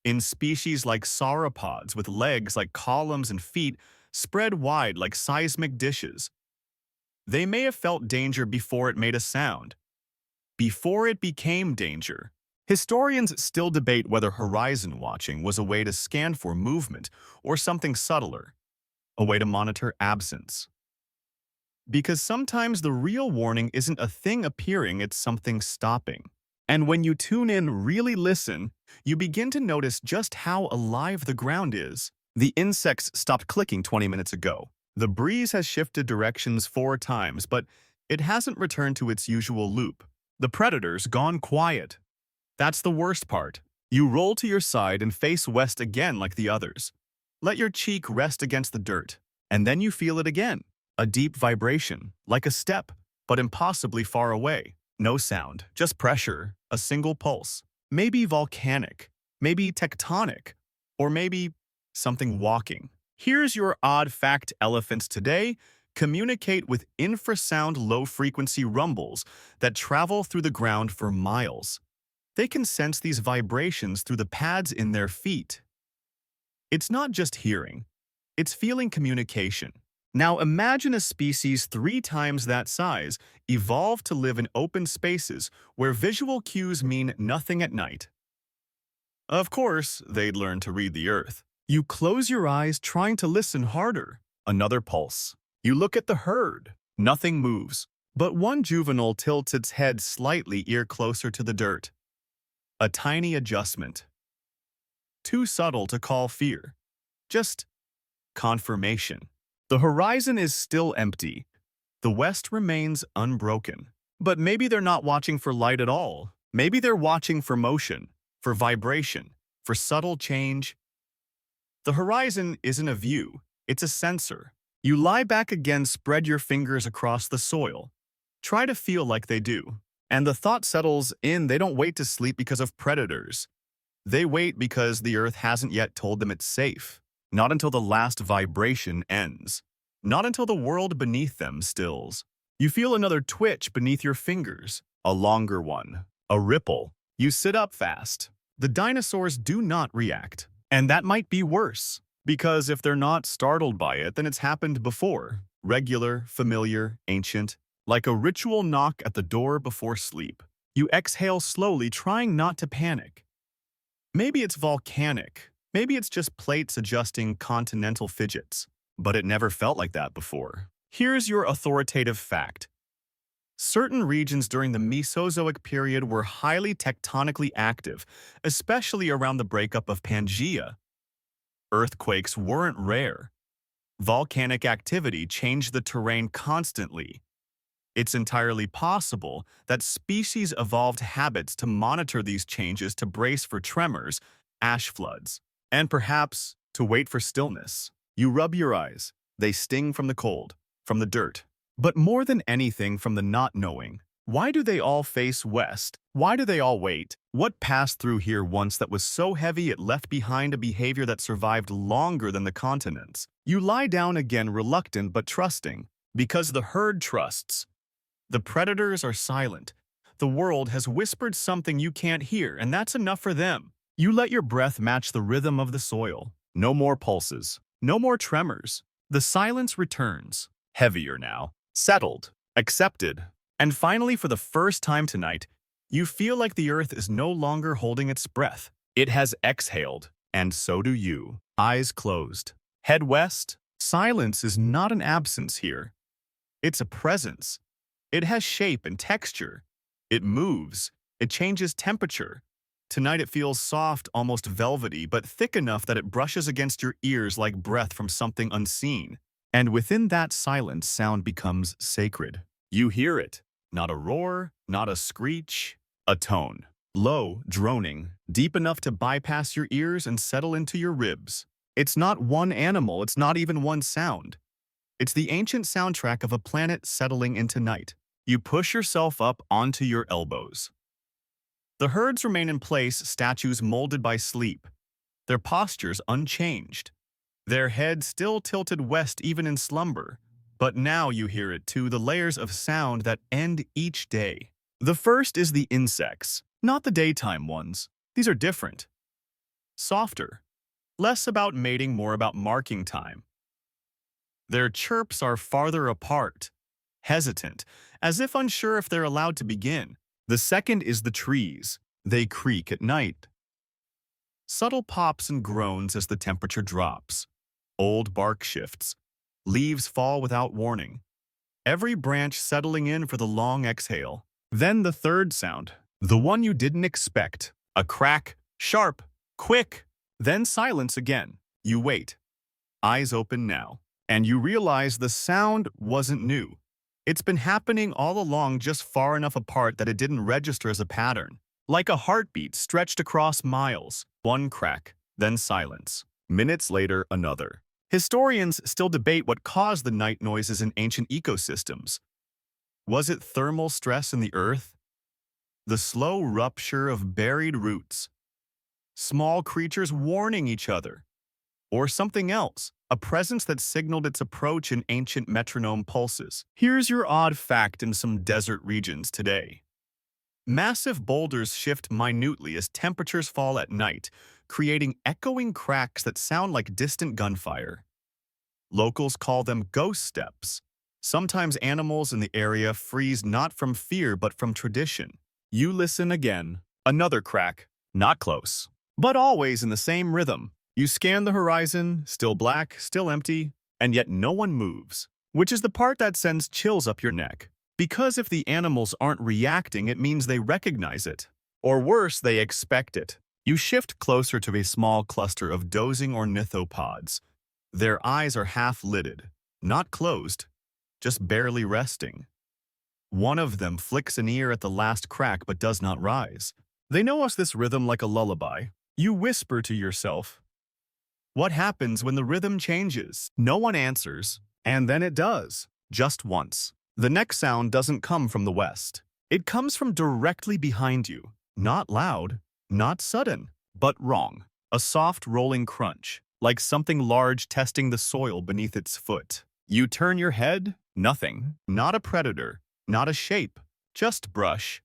in species like sauropods with legs like columns and feet spread wide like seismic dishes. They may have felt danger before it made a sound, before it became danger. Historians still debate whether horizon watching was a way to scan for movement or something subtler, a way to monitor absence. Because sometimes the real warning isn't a thing appearing, it's something stopping. And when you tune in, really listen, you begin to notice just how alive the ground is. The insects stopped clicking 20 minutes ago. The breeze has shifted directions 4 times, but it hasn't returned to its usual loop. The predator's gone quiet. That's the worst part. You roll to your side and face west again like the others. Let your cheek rest against the dirt, and then you feel it again. A deep vibration, like a step, but impossibly far away. No sound, just pressure, a single pulse. Maybe volcanic, maybe tectonic, or maybe something walking. Here's your odd fact: elephants today communicate with infrasound low-frequency rumbles that travel through the ground for miles. They can sense these vibrations through the pads in their feet. It's not just hearing, it's feeling communication. Now imagine a species 3 times that size evolved to live in open spaces where visual cues mean nothing at night. Of course, they'd learn to read the earth. You close your eyes trying to listen harder. Another pulse. You look at the herd. Nothing moves. But one juvenile tilts its head slightly, ear closer to the dirt. A tiny adjustment. Too subtle to call fear. Just confirmation. The horizon is still empty. The west remains unbroken. But maybe they're not watching for light at all. Maybe they're watching for motion, for vibration, for subtle change. The horizon isn't a view, it's a sensor. You lie back again, spread your fingers across the soil. Try to feel like they do. And the thought settles in: they don't wait to sleep because of predators. They wait because the earth hasn't yet told them it's safe. Not until the last vibration ends. Not until the world beneath them stills. You feel another twitch beneath your fingers. A longer one. A ripple. You sit up fast. The dinosaurs do not react. And that might be worse. Because if they're not startled by it, then it's happened before. Regular, familiar, ancient. Like a ritual knock at the door before sleep. You exhale slowly, trying not to panic. Maybe it's volcanic. Maybe it's just plates adjusting continental fidgets. But it never felt like that before. Here's your authoritative fact. Certain regions during the Mesozoic period were highly tectonically active, especially around the breakup of Pangaea. Earthquakes weren't rare. Volcanic activity changed the terrain constantly. It's entirely possible that species evolved habits to monitor these changes, to brace for tremors, ash floods, and perhaps to wait for stillness. You rub your eyes. They sting from the cold, from the dirt. But more than anything, from the not knowing. Why do they all face west? Why do they all wait? What passed through here once that was so heavy it left behind a behavior that survived longer than the continents? You lie down again, reluctant but trusting, because the herd trusts. The predators are silent. The world has whispered something you can't hear, and that's enough for them. You let your breath match the rhythm of the soil. No more pulses. No more tremors. The silence returns. Heavier now. Settled. Accepted. And finally, for the first time tonight, you feel like the earth is no longer holding its breath. It has exhaled, and so do you. Eyes closed. Head west. Silence is not an absence here. It's a presence. It has shape and texture. It moves. It changes temperature. Tonight it feels soft, almost velvety, but thick enough that it brushes against your ears like breath from something unseen. And within that silence, sound becomes sacred. You hear it. Not a roar, not a screech, a tone. Low, droning, deep enough to bypass your ears and settle into your ribs. It's not one animal, it's not even one sound. It's the ancient soundtrack of a planet settling into night. You push yourself up onto your elbows. The herds remain in place, statues molded by sleep. Their postures unchanged. Their heads still tilted west even in slumber. But now you hear it too, the layers of sound that end each day. The first is the insects, not the daytime ones. These are different. Softer. Less about mating, more about marking time. Their chirps are farther apart, hesitant, as if unsure if they're allowed to begin. The second is the trees. They creak at night. Subtle pops and groans as the temperature drops. Old bark shifts. Leaves fall without warning. Every branch settling in for the long exhale. Then the third sound, the one you didn't expect. A crack, sharp, quick. Then silence again. You wait. Eyes open now. And you realize the sound wasn't new. It's been happening all along, just far enough apart that it didn't register as a pattern. Like a heartbeat stretched across miles. One crack, then silence. Minutes later, another. Historians still debate what caused the night noises in ancient ecosystems. Was it thermal stress in the earth? The slow rupture of buried roots? small creatures warning each other, or something else, a presence that signaled its approach in ancient metronome pulses. Here's your odd fact in some desert regions today. Massive boulders shift minutely as temperatures fall at night, creating echoing cracks that sound like distant gunfire. Locals call them ghost steps. Sometimes animals in the area freeze not from fear but from tradition. You listen again. Another crack. Not close, but always in the same rhythm. You scan the horizon, still black, still empty, and yet no one moves, which is the part that sends chills up your neck. Because if the animals aren't reacting, it means they recognize it. Or worse, they expect it. You shift closer to a small cluster of dozing ornithopods. Their eyes are half-lidded, not closed, just barely resting. One of them flicks an ear at the last crack but does not rise. They know us this rhythm like a lullaby. You whisper to yourself. What happens when the rhythm changes? No one answers, and then it does, just once. The next sound doesn't come from the west. It comes from directly behind you. Not loud, not sudden, but wrong. A soft rolling crunch, like something large testing the soil beneath its foot. You turn your head, nothing. Not a predator, not a shape, just brush,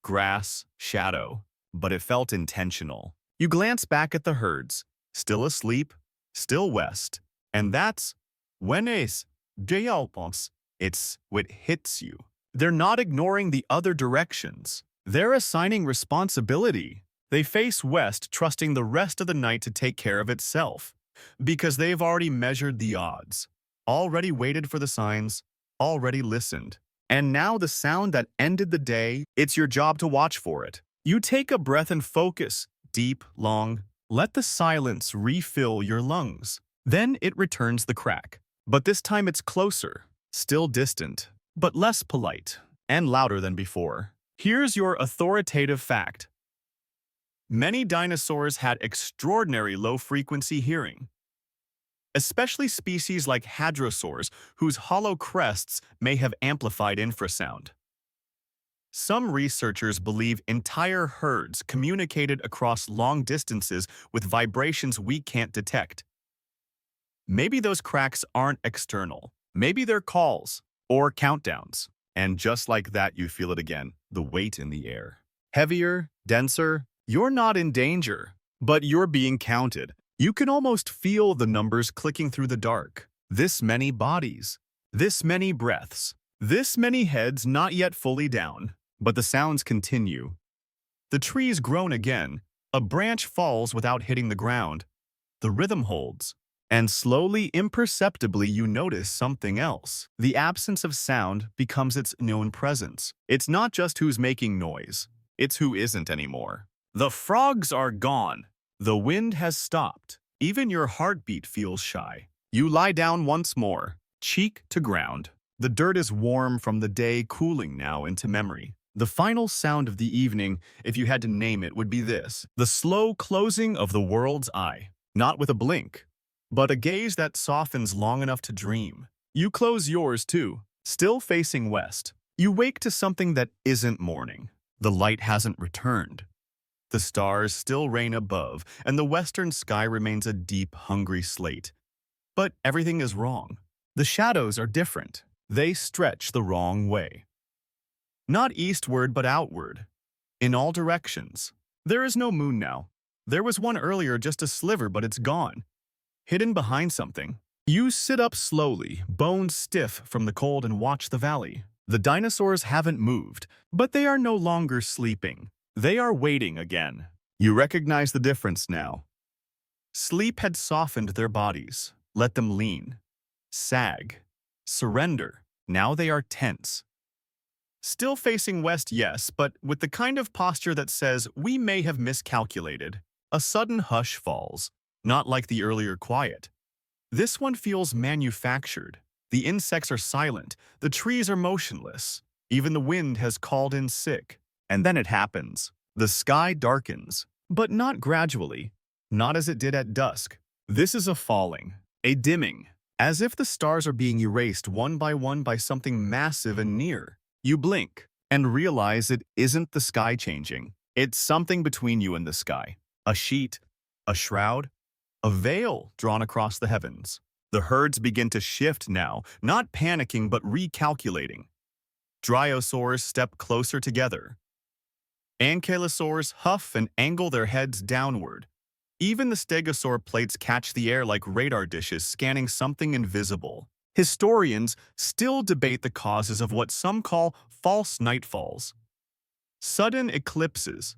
grass, shadow. But it felt intentional. You glance back at the herds, still asleep, still west. And that's when it's what hits you. They're not ignoring the other directions. They're assigning responsibility. They face west, trusting the rest of the night to take care of itself. Because they've already measured the odds, already waited for the signs, already listened. And now the sound that ended the day, it's your job to watch for it. You take a breath and focus, deep, long. Let the silence refill your lungs. Then it returns the crack. But this time it's closer, still distant, but less polite, and louder than before. Here's your authoritative fact. Many dinosaurs had extraordinary low-frequency hearing, especially species like hadrosaurs, whose hollow crests may have amplified infrasound. Some researchers believe entire herds communicated across long distances with vibrations we can't detect. Maybe those cracks aren't external. Maybe they're calls or countdowns. And just like that, you feel it again, the weight in the air. Heavier, denser. You're not in danger, but you're being counted. You can almost feel the numbers clicking through the dark. This many bodies, this many breaths, this many heads not yet fully down. But the sounds continue. The trees groan again. A branch falls without hitting the ground. The rhythm holds. And slowly, imperceptibly, you notice something else. The absence of sound becomes its known presence. It's not just who's making noise. It's who isn't anymore. The frogs are gone. The wind has stopped. Even your heartbeat feels shy. You lie down once more, cheek to ground. The dirt is warm from the day, cooling now into memory. The final sound of the evening, if you had to name it, would be this. The slow closing of the world's eye. Not with a blink, but a gaze that softens long enough to dream. You close yours too, still facing west. You wake to something that isn't morning. The light hasn't returned. The stars still reign above, and the western sky remains a deep, hungry slate. But everything is wrong. The shadows are different. They stretch the wrong way. Not eastward, but outward. In all directions. There is no moon now. There was one earlier, just a sliver, but it's gone. Hidden behind something. You sit up slowly, bones stiff from the cold, and watch the valley. The dinosaurs haven't moved, but they are no longer sleeping. They are waiting again. You recognize the difference now. Sleep had softened their bodies, let them lean, sag, surrender. Now they are tense. Still facing west, yes, but with the kind of posture that says we may have miscalculated. A sudden hush falls, not like the earlier quiet. This one feels manufactured. The insects are silent, the trees are motionless. Even the wind has called in sick. And then it happens. The sky darkens, but not gradually, not as it did at dusk. This is a falling, a dimming, as if the stars are being erased one by something massive and near. You blink and realize it isn't the sky changing. It's something between you and the sky. A sheet, a shroud, a veil drawn across the heavens. The herds begin to shift now, not panicking but recalculating. Dinosaurs step closer together. Ankylosaurs huff and angle their heads downward. Even the stegosaur plates catch the air like radar dishes scanning something invisible. Historians still debate the causes of what some call false nightfalls. Sudden eclipses,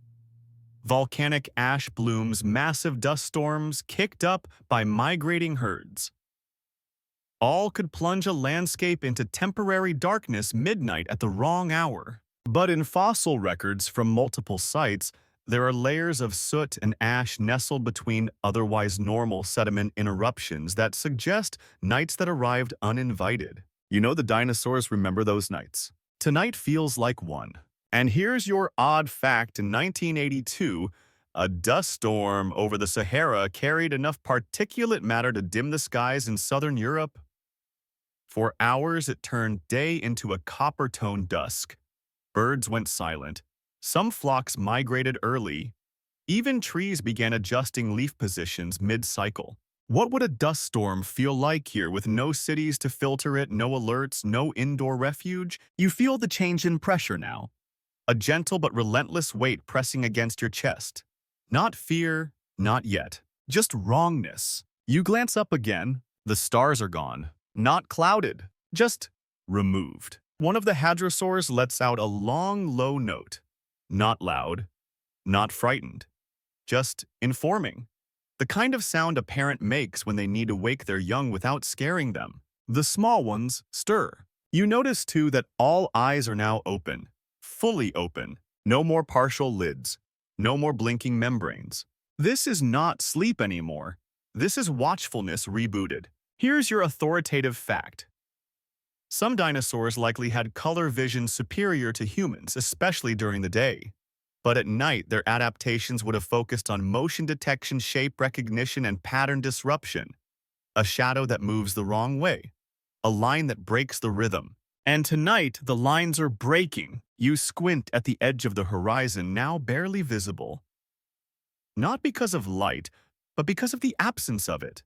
volcanic ash blooms, massive dust storms kicked up by migrating herds. All could plunge a landscape into temporary darkness midnight at the wrong hour. But in fossil records from multiple sites, there are layers of soot and ash nestled between otherwise normal sediment interruptions that suggest nights that arrived uninvited. You know, the dinosaurs remember those nights. Tonight feels like one. And here's your odd fact: in 1982, a dust storm over the Sahara carried enough particulate matter to dim the skies in southern Europe. For hours, it turned day into a copper-toned dusk. Birds went silent. Some flocks migrated early. Even trees began adjusting leaf positions mid-cycle. What would a dust storm feel like here with no cities to filter it, no alerts, no indoor refuge? You feel the change in pressure now. A gentle but relentless weight pressing against your chest. Not fear, not yet. Just wrongness. You glance up again. The stars are gone. Not clouded. Just removed. One of the hadrosaurs lets out a long, low note. Not loud. Not frightened. Just informing. The kind of sound a parent makes when they need to wake their young without scaring them. The small ones stir. You notice, too, that all eyes are now open. Fully open. No more partial lids. No more blinking membranes. This is not sleep anymore. This is watchfulness rebooted. Here's your authoritative fact. Some dinosaurs likely had color vision superior to humans, especially during the day. But at night, their adaptations would have focused on motion detection, shape recognition, and pattern disruption. A shadow that moves the wrong way. A line that breaks the rhythm. And tonight, the lines are breaking. You squint at the edge of the horizon, now barely visible. Not because of light, but because of the absence of it.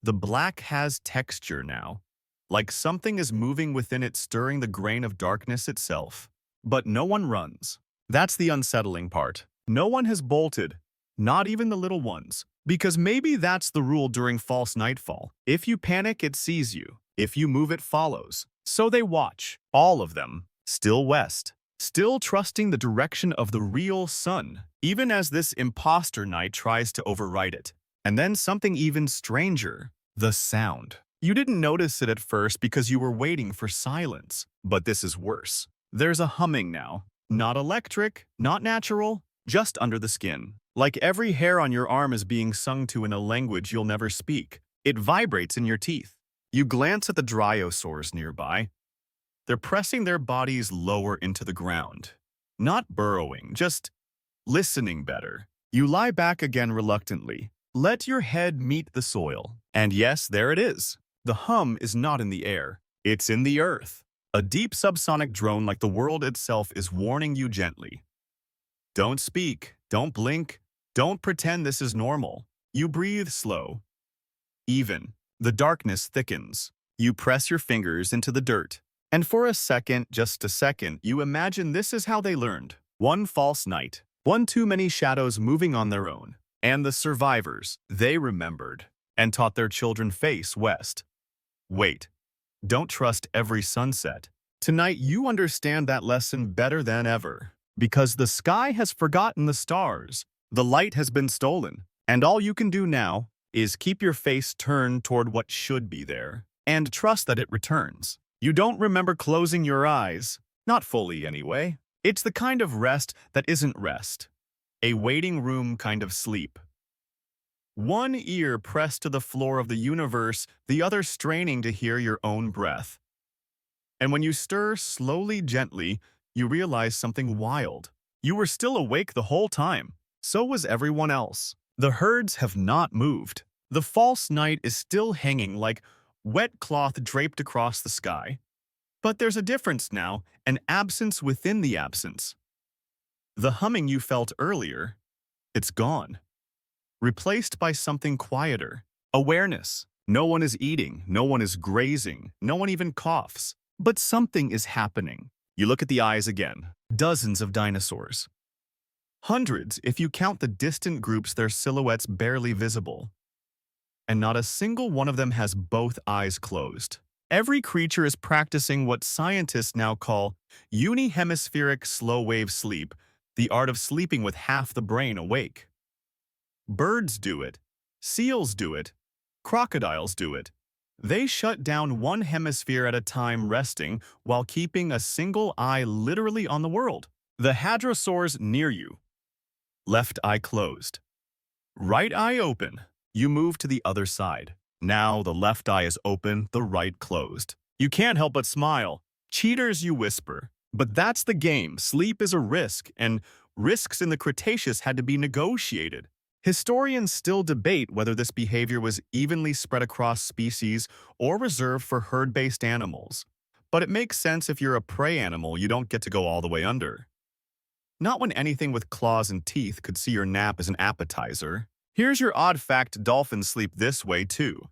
The black has texture now, like something is moving within it, stirring the grain of darkness itself. But no one runs. That's the unsettling part. No one has bolted, not even the little ones. Because maybe that's the rule during false nightfall. If you panic, it sees you. If you move, it follows. So they watch, all of them, still west, still trusting the direction of the real sun, even as this imposter night tries to override it. And then something even stranger, the sound. You didn't notice it at first because you were waiting for silence. But this is worse. There's a humming now. Not electric, not natural, just under the skin. Like every hair on your arm is being sung to in a language you'll never speak. It vibrates in your teeth. You glance at the dinosaurs nearby. They're pressing their bodies lower into the ground. Not burrowing, just listening better. You lie back again reluctantly. Let your head meet the soil. And yes, there it is. The hum is not in the air. It's in the earth. A deep subsonic drone like the world itself is warning you gently. Don't speak. Don't blink. Don't pretend this is normal. You breathe slow. Even. The darkness thickens. You press your fingers into the dirt. And for a second, just a second, you imagine this is how they learned. One false night. One too many shadows moving on their own. And the survivors, they remembered. And taught their children face west. Wait. Don't trust every sunset. Tonight you understand that lesson better than ever. Because the sky has forgotten the stars. The light has been stolen. And all you can do now is keep your face turned toward what should be there. And trust that it returns. You don't remember closing your eyes. Not fully, anyway. It's the kind of rest that isn't rest. A waiting room kind of sleep. One ear pressed to the floor of the universe, the other straining to hear your own breath. And when you stir slowly, gently, you realize something wild. You were still awake the whole time. So was everyone else. The herds have not moved. The false night is still hanging like wet cloth draped across the sky. But there's a difference now, an absence within the absence. The humming you felt earlier, It's gone, replaced by something quieter. Awareness. No one is eating, no one is grazing, no one even coughs. But something is happening. You look at the eyes again. Dozens of dinosaurs. Hundreds if you count the distant groups, their silhouettes barely visible. And not a single one of them has both eyes closed. Every creature is practicing what scientists now call unihemispheric slow-wave sleep, the art of sleeping with half the brain awake. Birds do it. Seals do it. Crocodiles do it. They shut down one hemisphere at a time, resting while keeping a single eye literally on the world. The hadrosaurs near you. Left eye closed. Right eye open. You move to the other side. Now the left eye is open, the right closed. You can't help but smile. Cheaters, you whisper. But that's the game. Sleep is a risk, and risks in the Cretaceous had to be negotiated. Historians still debate whether this behavior was evenly spread across species or reserved for herd-based animals. But it makes sense if you're a prey animal, you don't get to go all the way under. Not when anything with claws and teeth could see your nap as an appetizer. Here's your odd fact: dolphins sleep this way too.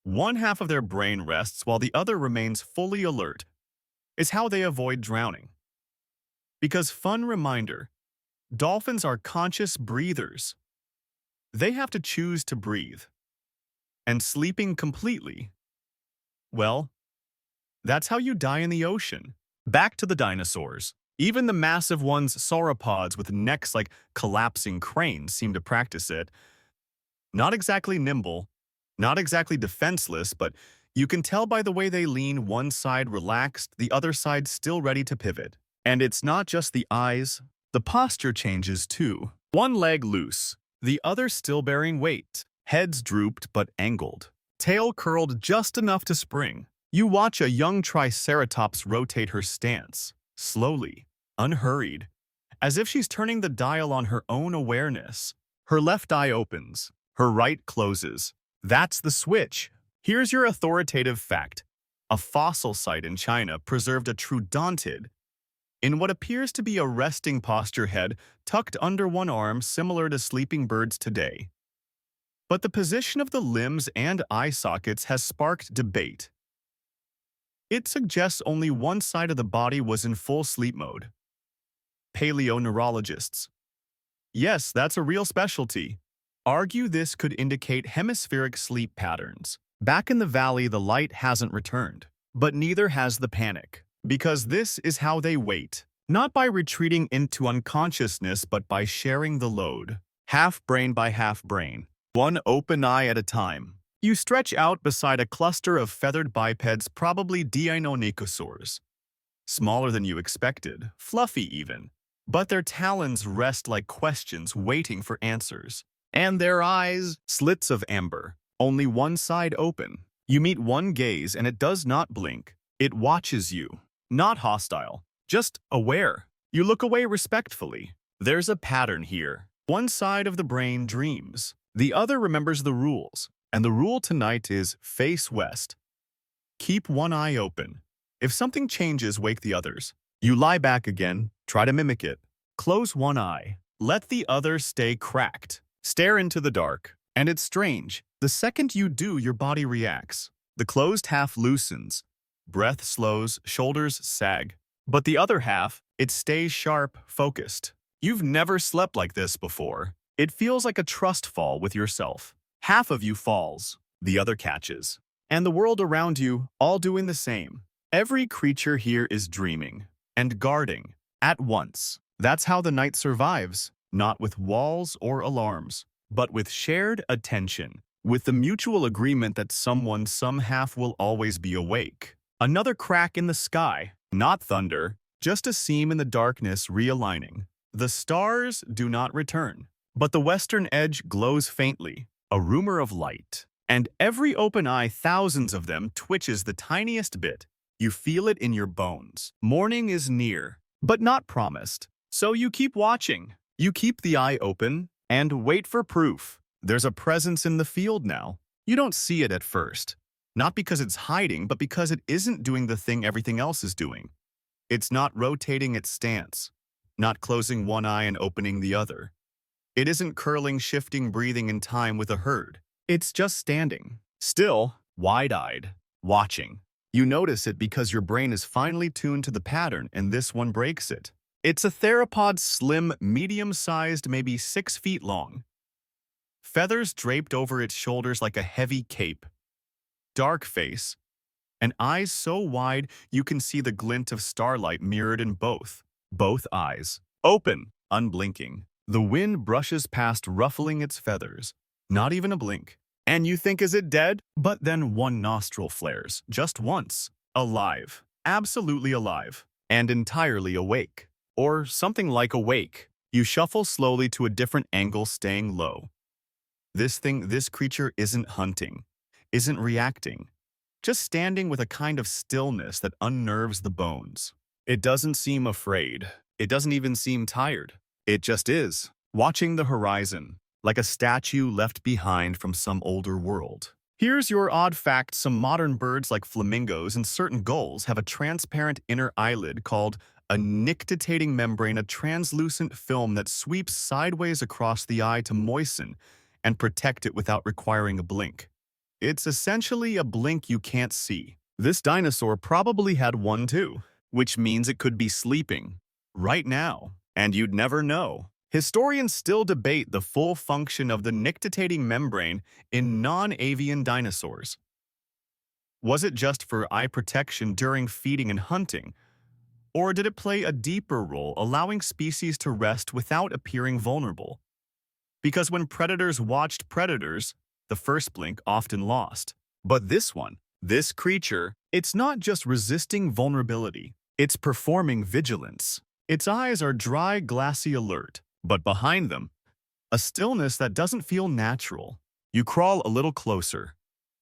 One half of their brain rests while the other remains fully alert. It's how they avoid drowning. Because, fun reminder, dolphins are conscious breathers. They have to choose to breathe. And sleeping completely, well, that's how you die in the ocean. Back to the dinosaurs. Even the massive ones, sauropods with necks like collapsing cranes, seem to practice it. Not exactly nimble, not exactly defenseless, but you can tell by the way they lean, one side relaxed, the other side still ready to pivot. And it's not just the eyes, the posture changes too. One leg loose, the other still bearing weight, heads drooped but angled, tail curled just enough to spring. You watch a young triceratops rotate her stance, slowly, unhurried, as if she's turning the dial on her own awareness. Her left eye opens, her right closes. That's the switch. Here's your authoritative fact. A fossil site in China preserved a troodontid in what appears to be a resting posture, head tucked under one arm, similar to sleeping birds today. But the position of the limbs and eye sockets has sparked debate. It suggests only one side of the body was in full sleep mode. Paleoneurologists, yes, that's a real specialty, argue this could indicate hemispheric sleep patterns. Back in the valley, the light hasn't returned, but neither has the panic. Because this is how they wait, not by retreating into unconsciousness, but by sharing the load. Half brain by half brain, one open eye at a time. You stretch out beside a cluster of feathered bipeds, probably Dinosaurs. Smaller than you expected, fluffy even. But their talons rest like questions waiting for answers. And their eyes, slits of amber, only one side open. You meet one gaze and it does not blink. It watches you. Not hostile, just aware. You look away respectfully. There's a pattern here. One side of the brain dreams. The other remembers the rules. And the rule tonight is face west. Keep one eye open. If something changes, wake the others. You lie back again, try to mimic it. Close one eye. Let the other stay cracked. Stare into the dark. And it's strange. The second you do, your body reacts. The closed half loosens. Breath slows, shoulders sag. But the other half, it stays sharp, focused. You've never slept like this before. It feels like a trust fall with yourself. Half of you falls, the other catches. And the world around you, all doing the same. Every creature here is dreaming and guarding at once. That's how the night survives, not with walls or alarms, but with shared attention, with the mutual agreement that someone, some half will always be awake. Another crack in the sky, not thunder, just a seam in the darkness realigning. The stars do not return, but the western edge glows faintly, a rumor of light. And every open eye, thousands of them, twitches the tiniest bit. You feel it in your bones. Morning is near, but not promised. So you keep watching. You keep the eye open and wait for proof. There's a presence in the field now. You don't see it at first. Not because it's hiding, but because it isn't doing the thing everything else is doing. It's not rotating its stance, not closing one eye and opening the other. It isn't curling, shifting, breathing in time with a herd. It's just standing, still, wide-eyed, watching. You notice it because your brain is finally tuned to the pattern, and this one breaks it. It's a theropod, slim, medium-sized, maybe 6 feet long. Feathers draped over its shoulders like a heavy cape. Dark face, and eyes so wide you can see the glint of starlight mirrored in both eyes. Open, unblinking. The wind brushes past, ruffling its feathers. Not even a blink. And you think, is it dead? But then one nostril flares, just once. Alive. Absolutely alive. And entirely awake. Or something like awake. You shuffle slowly to a different angle, staying low. This creature isn't hunting, isn't reacting. Just standing with a kind of stillness that unnerves the bones. It doesn't seem afraid. It doesn't even seem tired. It just is, watching the horizon, like a statue left behind from some older world. Here's your odd fact: some modern birds like flamingos and certain gulls have a transparent inner eyelid called a nictitating membrane, a translucent film that sweeps sideways across the eye to moisten and protect it without requiring a blink. It's essentially a blink you can't see. This dinosaur probably had one too, which means it could be sleeping right now, and you'd never know. Historians still debate the full function of the nictitating membrane in non-avian dinosaurs. Was it just for eye protection during feeding and hunting, or did it play a deeper role, allowing species to rest without appearing vulnerable? Because when predators watched predators, the first blink often lost. But this creature, it's not just resisting vulnerability, it's performing vigilance. Its eyes are dry, glassy, alert, but behind them, a stillness that doesn't feel natural. You crawl a little closer.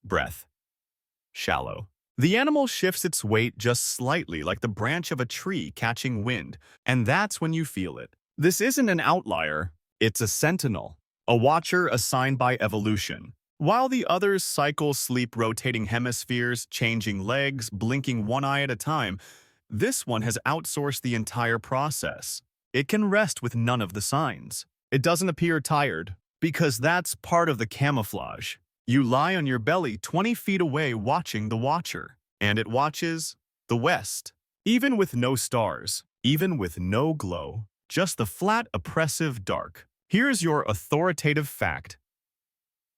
Breath. Shallow. The animal shifts its weight just slightly, like the branch of a tree catching wind, and that's when you feel it. This isn't an outlier, it's a sentinel, a watcher assigned by evolution. While the others cycle, sleep, rotating hemispheres, changing legs, blinking one eye at a time, this one has outsourced the entire process. It can rest with none of the signs. It doesn't appear tired, because that's part of the camouflage. You lie on your belly 20 feet away watching the watcher, and it watches the west. Even with no stars, even with no glow, just the flat, oppressive dark. Here's your authoritative fact.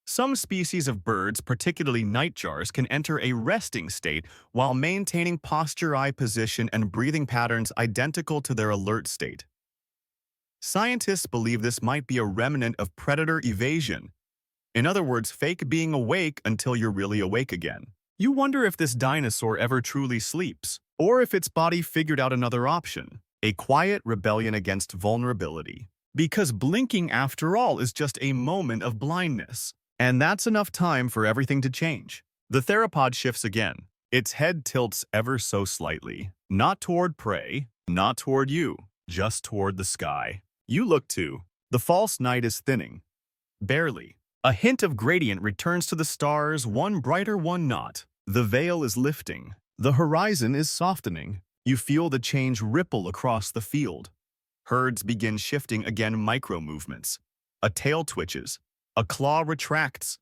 Some species of birds, particularly nightjars, can enter a resting state while maintaining posture, eye position, and breathing patterns identical to their alert state. Scientists believe this might be a remnant of predator evasion. In other words, fake being awake until you're really awake again. You wonder if this dinosaur ever truly sleeps, or if its body figured out another option, a quiet rebellion against vulnerability. Because blinking, after all, is just a moment of blindness. And that's enough time for everything to change. The theropod shifts again. Its head tilts ever so slightly. Not toward prey, not toward you, just toward the sky. You look too. The false night is thinning. Barely. A hint of gradient returns to the stars, one brighter, one not. The veil is lifting. The horizon is softening. You feel the change ripple across the field. Herds begin shifting again, micro-movements. A tail twitches. A claw retracts.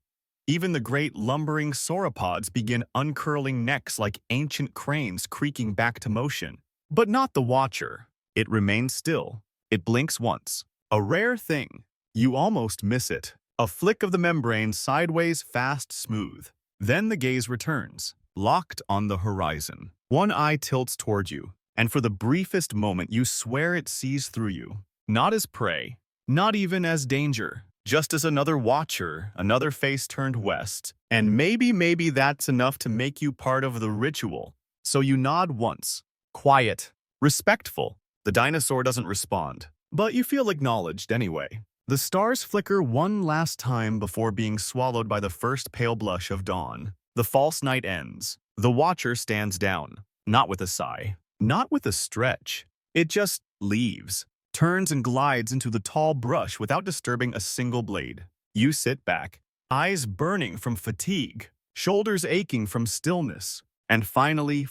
Even the great lumbering sauropods begin uncurling necks like ancient cranes creaking back to motion. But not the watcher. It remains still. It blinks once. A rare thing. You almost miss it. A flick of the membrane sideways, fast, smooth. Then the gaze returns, locked on the horizon. One eye tilts toward you, and for the briefest moment you swear it sees through you. Not as prey, not even as danger. Just as another watcher, another face turned west, and maybe that's enough to make you part of the ritual. So you nod once. Quiet. Respectful. The dinosaur doesn't respond, but you feel acknowledged anyway. The stars flicker one last time before being swallowed by the first pale blush of dawn. The false night ends. The watcher stands down, not with a sigh, not with a stretch. It just leaves. Turns and glides into the tall brush without disturbing a single blade. You sit back, eyes burning from fatigue, shoulders aching from stillness. And finally,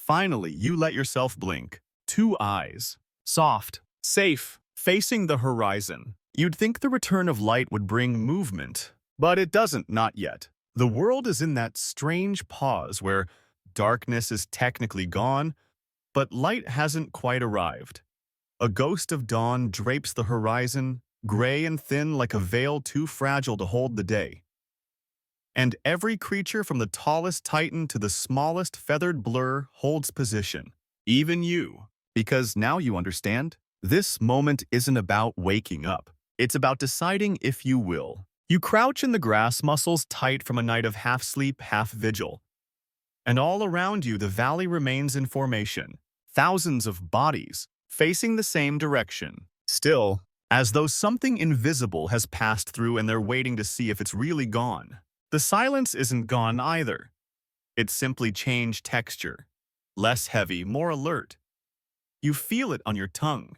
you let yourself blink. 2 eyes. Soft, safe, facing the horizon. You'd think the return of light would bring movement, but it doesn't, not yet. The world is in that strange pause where darkness is technically gone, but light hasn't quite arrived. A ghost of dawn drapes the horizon, gray and thin like a veil too fragile to hold the day. And every creature from the tallest titan to the smallest feathered blur holds position. Even you. Because now you understand, this moment isn't about waking up. It's about deciding if you will. You crouch in the grass, muscles tight from a night of half-sleep, half-vigil. And all around you, the valley remains in formation. Thousands of bodies, facing the same direction. Still, as though something invisible has passed through and they're waiting to see if it's really gone. The silence isn't gone either. It's simply changed texture. Less heavy, more alert. You feel it on your tongue,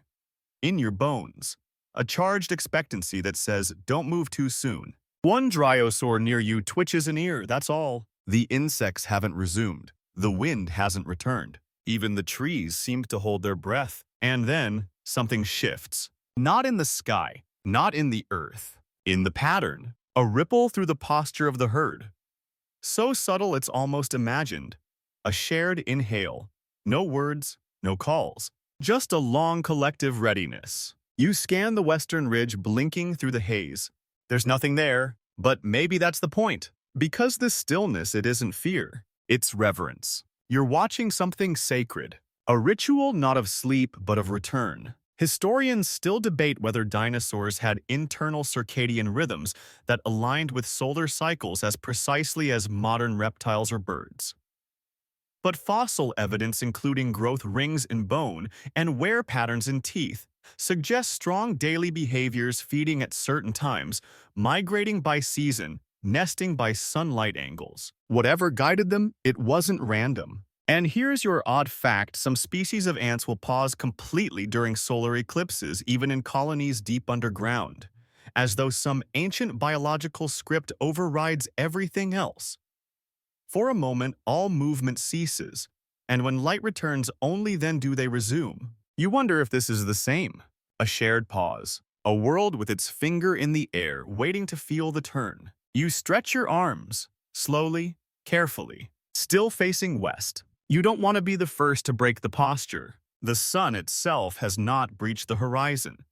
in your bones. A charged expectancy that says, don't move too soon. One dinosaur near you twitches an ear, that's all. The insects haven't resumed. The wind hasn't returned. Even the trees seem to hold their breath. And then, something shifts. Not in the sky, not in the earth. In the pattern. A ripple through the posture of the herd. So subtle it's almost imagined. A shared inhale. No words, no calls. Just a long collective readiness. You scan the western ridge blinking through the haze. There's nothing there, but maybe that's the point. Because this stillness, it isn't fear. It's reverence. You're watching something sacred. A ritual not of sleep, but of return. Historians still debate whether dinosaurs had internal circadian rhythms that aligned with solar cycles as precisely as modern reptiles or birds. But fossil evidence, including growth rings in bone and wear patterns in teeth, suggests strong daily behaviors, feeding at certain times, migrating by season, nesting by sunlight angles. Whatever guided them, it wasn't random. And here's your odd fact: some species of ants will pause completely during solar eclipses, even in colonies deep underground, as though some ancient biological script overrides everything else. For a moment, all movement ceases, and when light returns, only then do they resume. You wonder if this is the same. A shared pause. A world with its finger in the air, waiting to feel the turn. You stretch your arms, slowly, carefully, still facing west. You don't want to be the first to break the posture. The sun itself has not breached the horizon,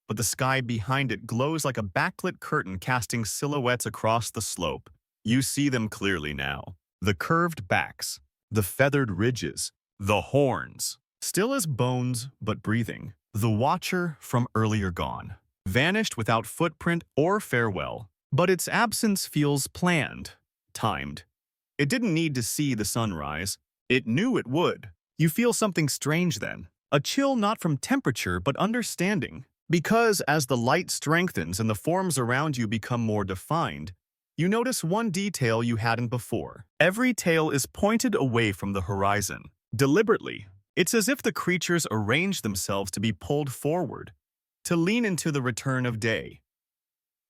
but the sky behind it glows like a backlit curtain, casting silhouettes across the slope. You see them clearly now. The curved backs, the feathered ridges, the horns. Still as bones, but breathing. The watcher from earlier gone. Vanished without footprint or farewell. But its absence feels planned, timed. It didn't need to see the sunrise. It knew it would. You feel something strange then. A chill not from temperature, but understanding. Because as the light strengthens and the forms around you become more defined, you notice one detail you hadn't before. Every tail is pointed away from the horizon. Deliberately. It's as if the creatures arrange themselves to be pulled forward, to lean into the return of day.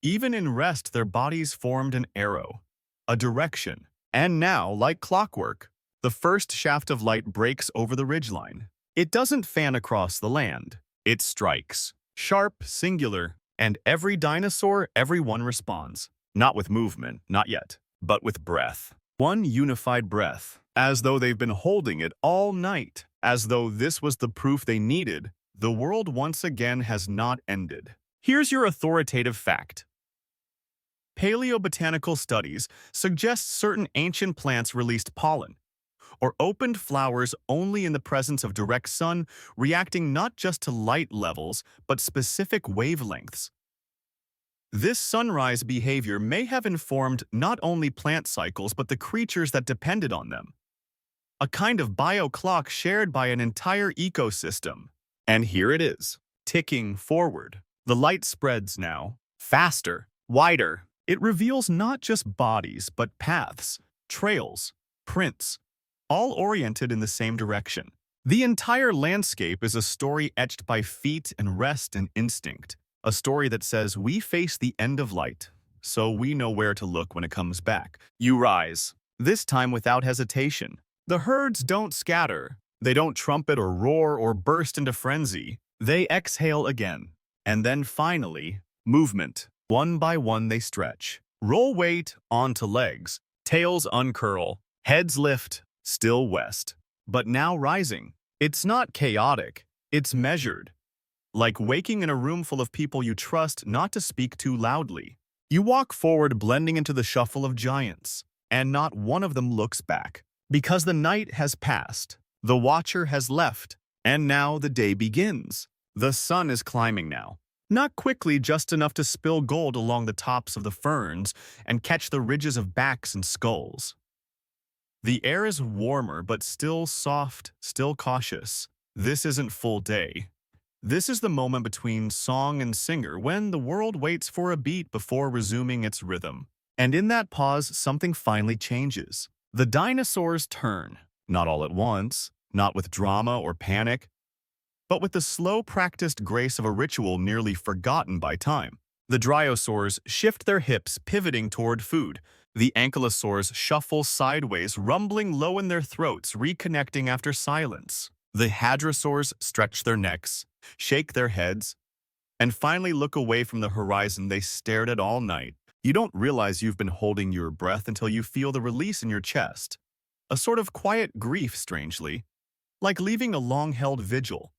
Even in rest, their bodies formed an arrow, a direction. And now, like clockwork, the first shaft of light breaks over the ridgeline. It doesn't fan across the land. It strikes. Sharp, singular, and every dinosaur, everyone responds. Not with movement, not yet, but with breath. One unified breath, as though they've been holding it all night. As though this was the proof they needed, the world once again has not ended. Here's your authoritative fact. Paleobotanical studies suggest certain ancient plants released pollen, or opened flowers only in the presence of direct sun, reacting not just to light levels, but specific wavelengths. This sunrise behavior may have informed not only plant cycles, but the creatures that depended on them. A kind of bio-clock shared by an entire ecosystem. And here it is, ticking forward. The light spreads now, faster, wider. It reveals not just bodies, but paths, trails, prints, all oriented in the same direction. The entire landscape is a story etched by feet and rest and instinct. A story that says we face the end of light, so we know where to look when it comes back. You rise, this time without hesitation. The herds don't scatter. They don't trumpet or roar or burst into frenzy. They exhale again. And then finally, Movement. One by one they stretch. Roll weight onto legs. Tails uncurl. Heads lift. Still west. But now rising. It's not chaotic. It's measured. Like waking in a room full of people you trust not to speak too loudly. You walk forward blending into the shuffle of giants, and not one of them looks back. Because the night has passed, the watcher has left, and now the day begins. The sun is climbing now. Not quickly, just enough to spill gold along the tops of the ferns and catch the ridges of backs and skulls. The air is warmer, but still soft, still cautious. This isn't full day. This is the moment between song and singer when the world waits for a beat before resuming its rhythm. And in that pause, something finally changes. The dinosaurs turn, not all at once, not with drama or panic, but with the slow practiced grace of a ritual nearly forgotten by time. The dryosaurs shift their hips, pivoting toward food. The ankylosaurs shuffle sideways, rumbling low in their throats, reconnecting after silence. The hadrosaurs stretch their necks, shake their heads, and finally look away from the horizon they stared at all night. You don't realize you've been holding your breath until you feel the release in your chest. A sort of quiet grief, strangely. Like leaving a long-held vigil.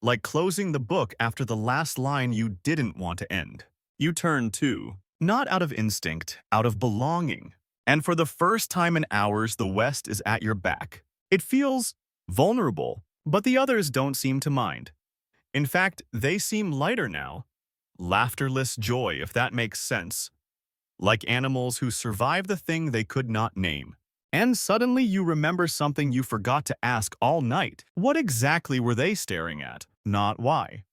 Like closing the book after the last line you didn't want to end. You turn too, not out of instinct, out of belonging. And for the first time in hours, the West is at your back. It feels vulnerable, but the others don't seem to mind. In fact, they seem lighter now. Laughterless joy, if that makes sense. Like animals who survive the thing they could not name. And suddenly you remember something you forgot to ask all night. What exactly were they staring at? Not why.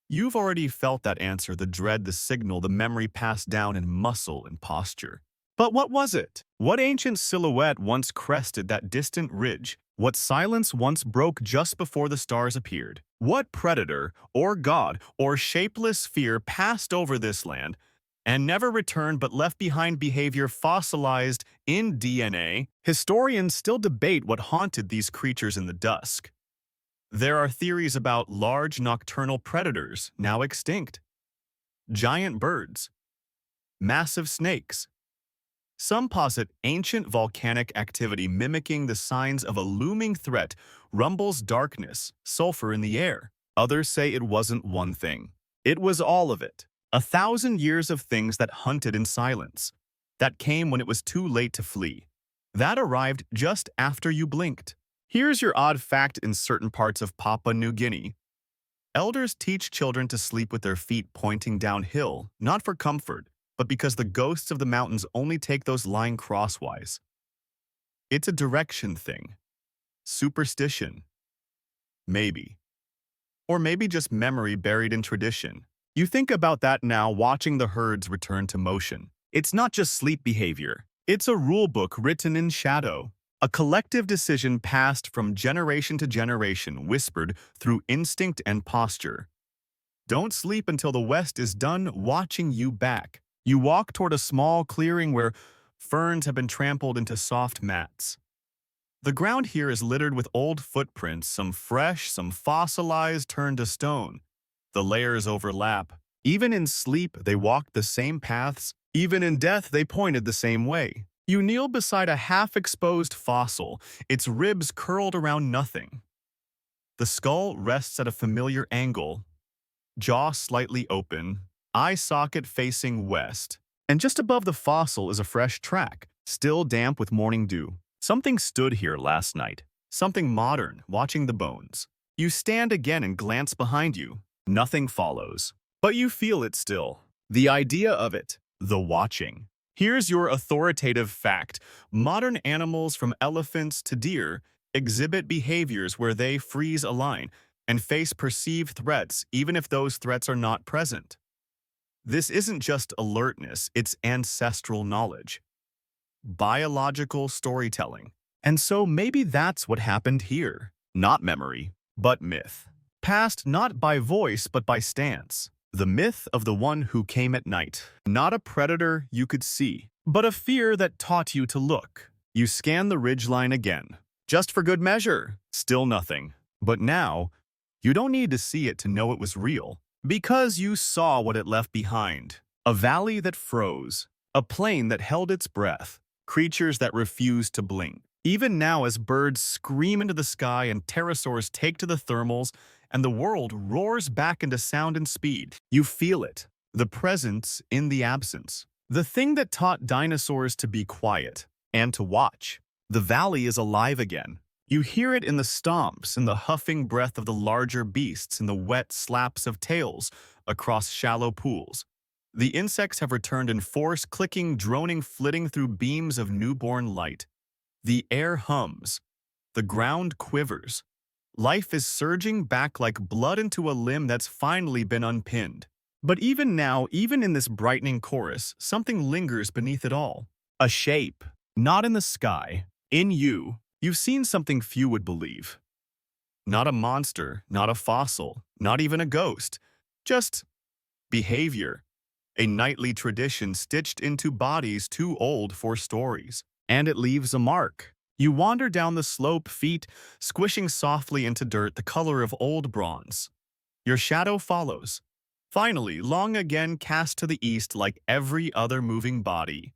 You've already felt that answer, the dread, the signal, the memory passed down in muscle and posture. But what was it? What ancient silhouette once crested that distant ridge? What silence once broke just before the stars appeared? What predator, or god, or shapeless fear passed over this land and never returned but left behind behavior fossilized in DNA? Historians still debate what haunted these creatures in the dusk. There are theories about large nocturnal predators, now extinct, giant birds, massive snakes. Some posit ancient volcanic activity mimicking the signs of a looming threat, rumbles, darkness, sulfur in the air. Others say it wasn't one thing. It was all of it. 1,000 years of things that hunted in silence, that came when it was too late to flee, that arrived just after you blinked. Here's your odd fact in certain parts of Papua New Guinea. Elders teach children to sleep with their feet pointing downhill, not for comfort, but because the ghosts of the mountains only take those lying crosswise. It's a direction thing. Superstition. Maybe. Or maybe just memory buried in tradition. You think about that now, watching the herds return to motion. It's not just sleep behavior. It's a rulebook written in shadow. A collective decision passed from generation to generation, whispered through instinct and posture. Don't sleep until the West is done watching you back. You walk toward a small clearing where ferns have been trampled into soft mats. The ground here is littered with old footprints, some fresh, some fossilized, turned to stone. The layers overlap. Even in sleep, they walked the same paths. Even in death, they pointed the same way. You kneel beside a half-exposed fossil, its ribs curled around nothing. The skull rests at a familiar angle, jaw slightly open, eye socket facing west. And just above the fossil is a fresh track, still damp with morning dew. Something stood here last night, something modern, watching the bones. You stand again and glance behind you. Nothing follows. But you feel it still. The idea of it, the watching. Here's your authoritative fact. Modern animals from elephants to deer exhibit behaviors where they freeze a line and face perceived threats even if those threats are not present. This isn't just alertness, it's ancestral knowledge. Biological storytelling. And so maybe that's what happened here. Not memory, but myth. Passed not by voice but by stance. The myth of the one who came at night. Not a predator you could see, but a fear that taught you to look. You scan the ridgeline again. Just for good measure. Still nothing. But now, you don't need to see it to know it was real. Because you saw what it left behind. A valley that froze, a plain that held its breath, creatures that refused to blink. Even now, as birds scream into the sky and pterosaurs take to the thermals, and the world roars back into sound and speed, you feel it. The presence in the absence. The thing that taught dinosaurs to be quiet and to watch. The valley is alive again. You hear it in the stomps, in the huffing breath of the larger beasts, in the wet slaps of tails across shallow pools. The insects have returned in force, clicking, droning, flitting through beams of newborn light. The air hums. The ground quivers. Life is surging back like blood into a limb that's finally been unpinned. But even now, even in this brightening chorus, something lingers beneath it all. A shape, not in the sky, in you. You've seen something few would believe. Not a monster, not a fossil, not even a ghost. Just behavior. A nightly tradition stitched into bodies too old for stories. And it leaves a mark. You wander down the slope, feet squishing softly into dirt the color of old bronze. Your shadow follows. Finally, long again cast to the east like every other moving body.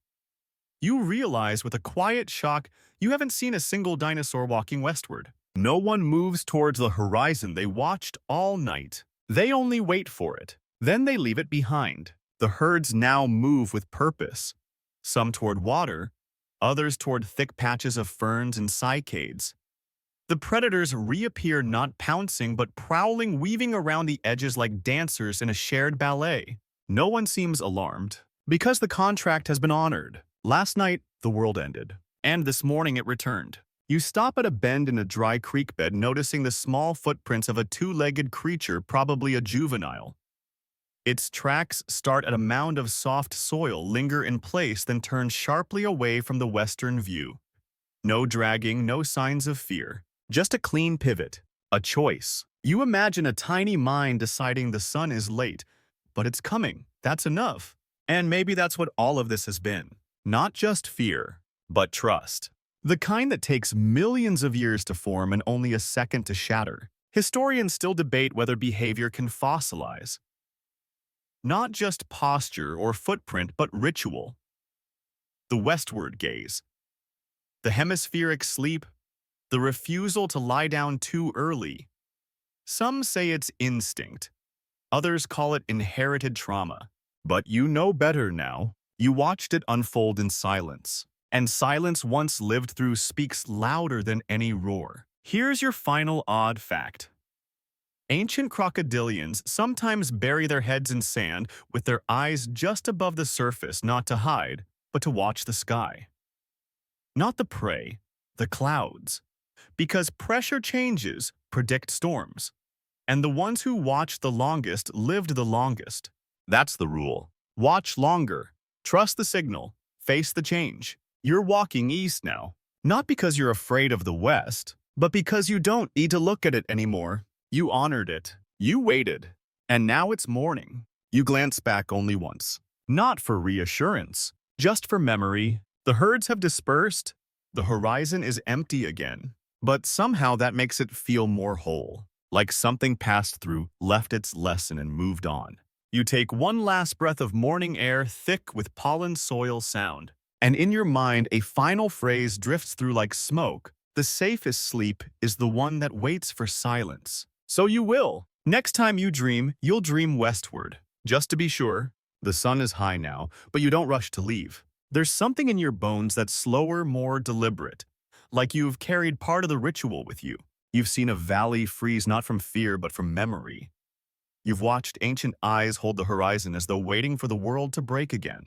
You realize with a quiet shock you haven't seen a single dinosaur walking westward. No one moves towards the horizon they watched all night. They only wait for it. Then they leave it behind. The herds now move with purpose. Some toward water, others toward thick patches of ferns and cycads. The predators reappear not pouncing but prowling, weaving around the edges like dancers in a shared ballet. No one seems alarmed, because the contract has been honored. Last night, the world ended, and this morning it returned. You stop at a bend in a dry creek bed, noticing the small footprints of a two-legged creature, probably a juvenile. Its tracks start at a mound of soft soil, linger in place, then turn sharply away from the western view. No dragging, no signs of fear. Just a clean pivot, a choice. You imagine a tiny mind deciding the sun is late, but it's coming. That's enough. And maybe that's what all of this has been. Not just fear, but trust. The kind that takes millions of years to form and only a second to shatter. Historians still debate whether behavior can fossilize. Not just posture or footprint, but ritual. The westward gaze. The hemispheric sleep. The refusal to lie down too early. Some say it's instinct. Others call it inherited trauma. But you know better now. You watched it unfold in silence. And silence once lived through speaks louder than any roar. Here's your final odd fact. Ancient crocodilians sometimes bury their heads in sand with their eyes just above the surface, not to hide, but to watch the sky. Not the prey, the clouds. Because pressure changes predict storms. And the ones who watched the longest lived the longest. That's the rule. Watch longer. Trust the signal. Face the change. You're walking east now. Not because you're afraid of the west, but because you don't need to look at it anymore. You honored it. You waited. And now it's morning. You glance back only once. Not for reassurance, just for memory. The herds have dispersed. The horizon is empty again. But somehow that makes it feel more whole. Like something passed through, left its lesson and moved on. You take one last breath of morning air thick with pollen soil sound. And in your mind, a final phrase drifts through like smoke. The safest sleep is the one that waits for silence. So you will. Next time you dream, you'll dream westward. Just to be sure, the sun is high now, but you don't rush to leave. There's something in your bones that's slower, more deliberate. Like you've carried part of the ritual with you. You've seen a valley freeze not from fear, but from memory. You've watched ancient eyes hold the horizon as though waiting for the world to break again.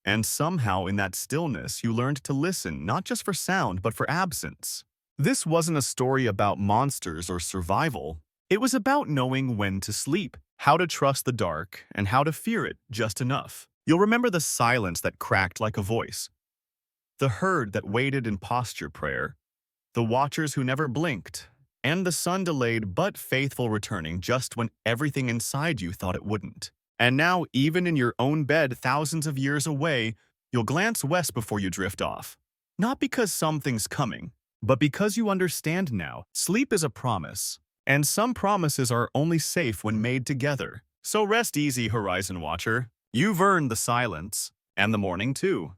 And somehow in that stillness, you learned to listen, not just for sound, but for absence. This wasn't a story about monsters or survival. It was about knowing when to sleep, how to trust the dark, and how to fear it just enough. You'll remember the silence that cracked like a voice. The herd that waited in posture prayer. The watchers who never blinked. And the sun delayed but faithful returning just when everything inside you thought it wouldn't. And now, even in your own bed thousands of years away, you'll glance west before you drift off. Not because something's coming, but because you understand now, sleep is a promise, And some promises are only safe when made together. So rest easy, Horizon Watcher. You've earned the silence. And the morning, too.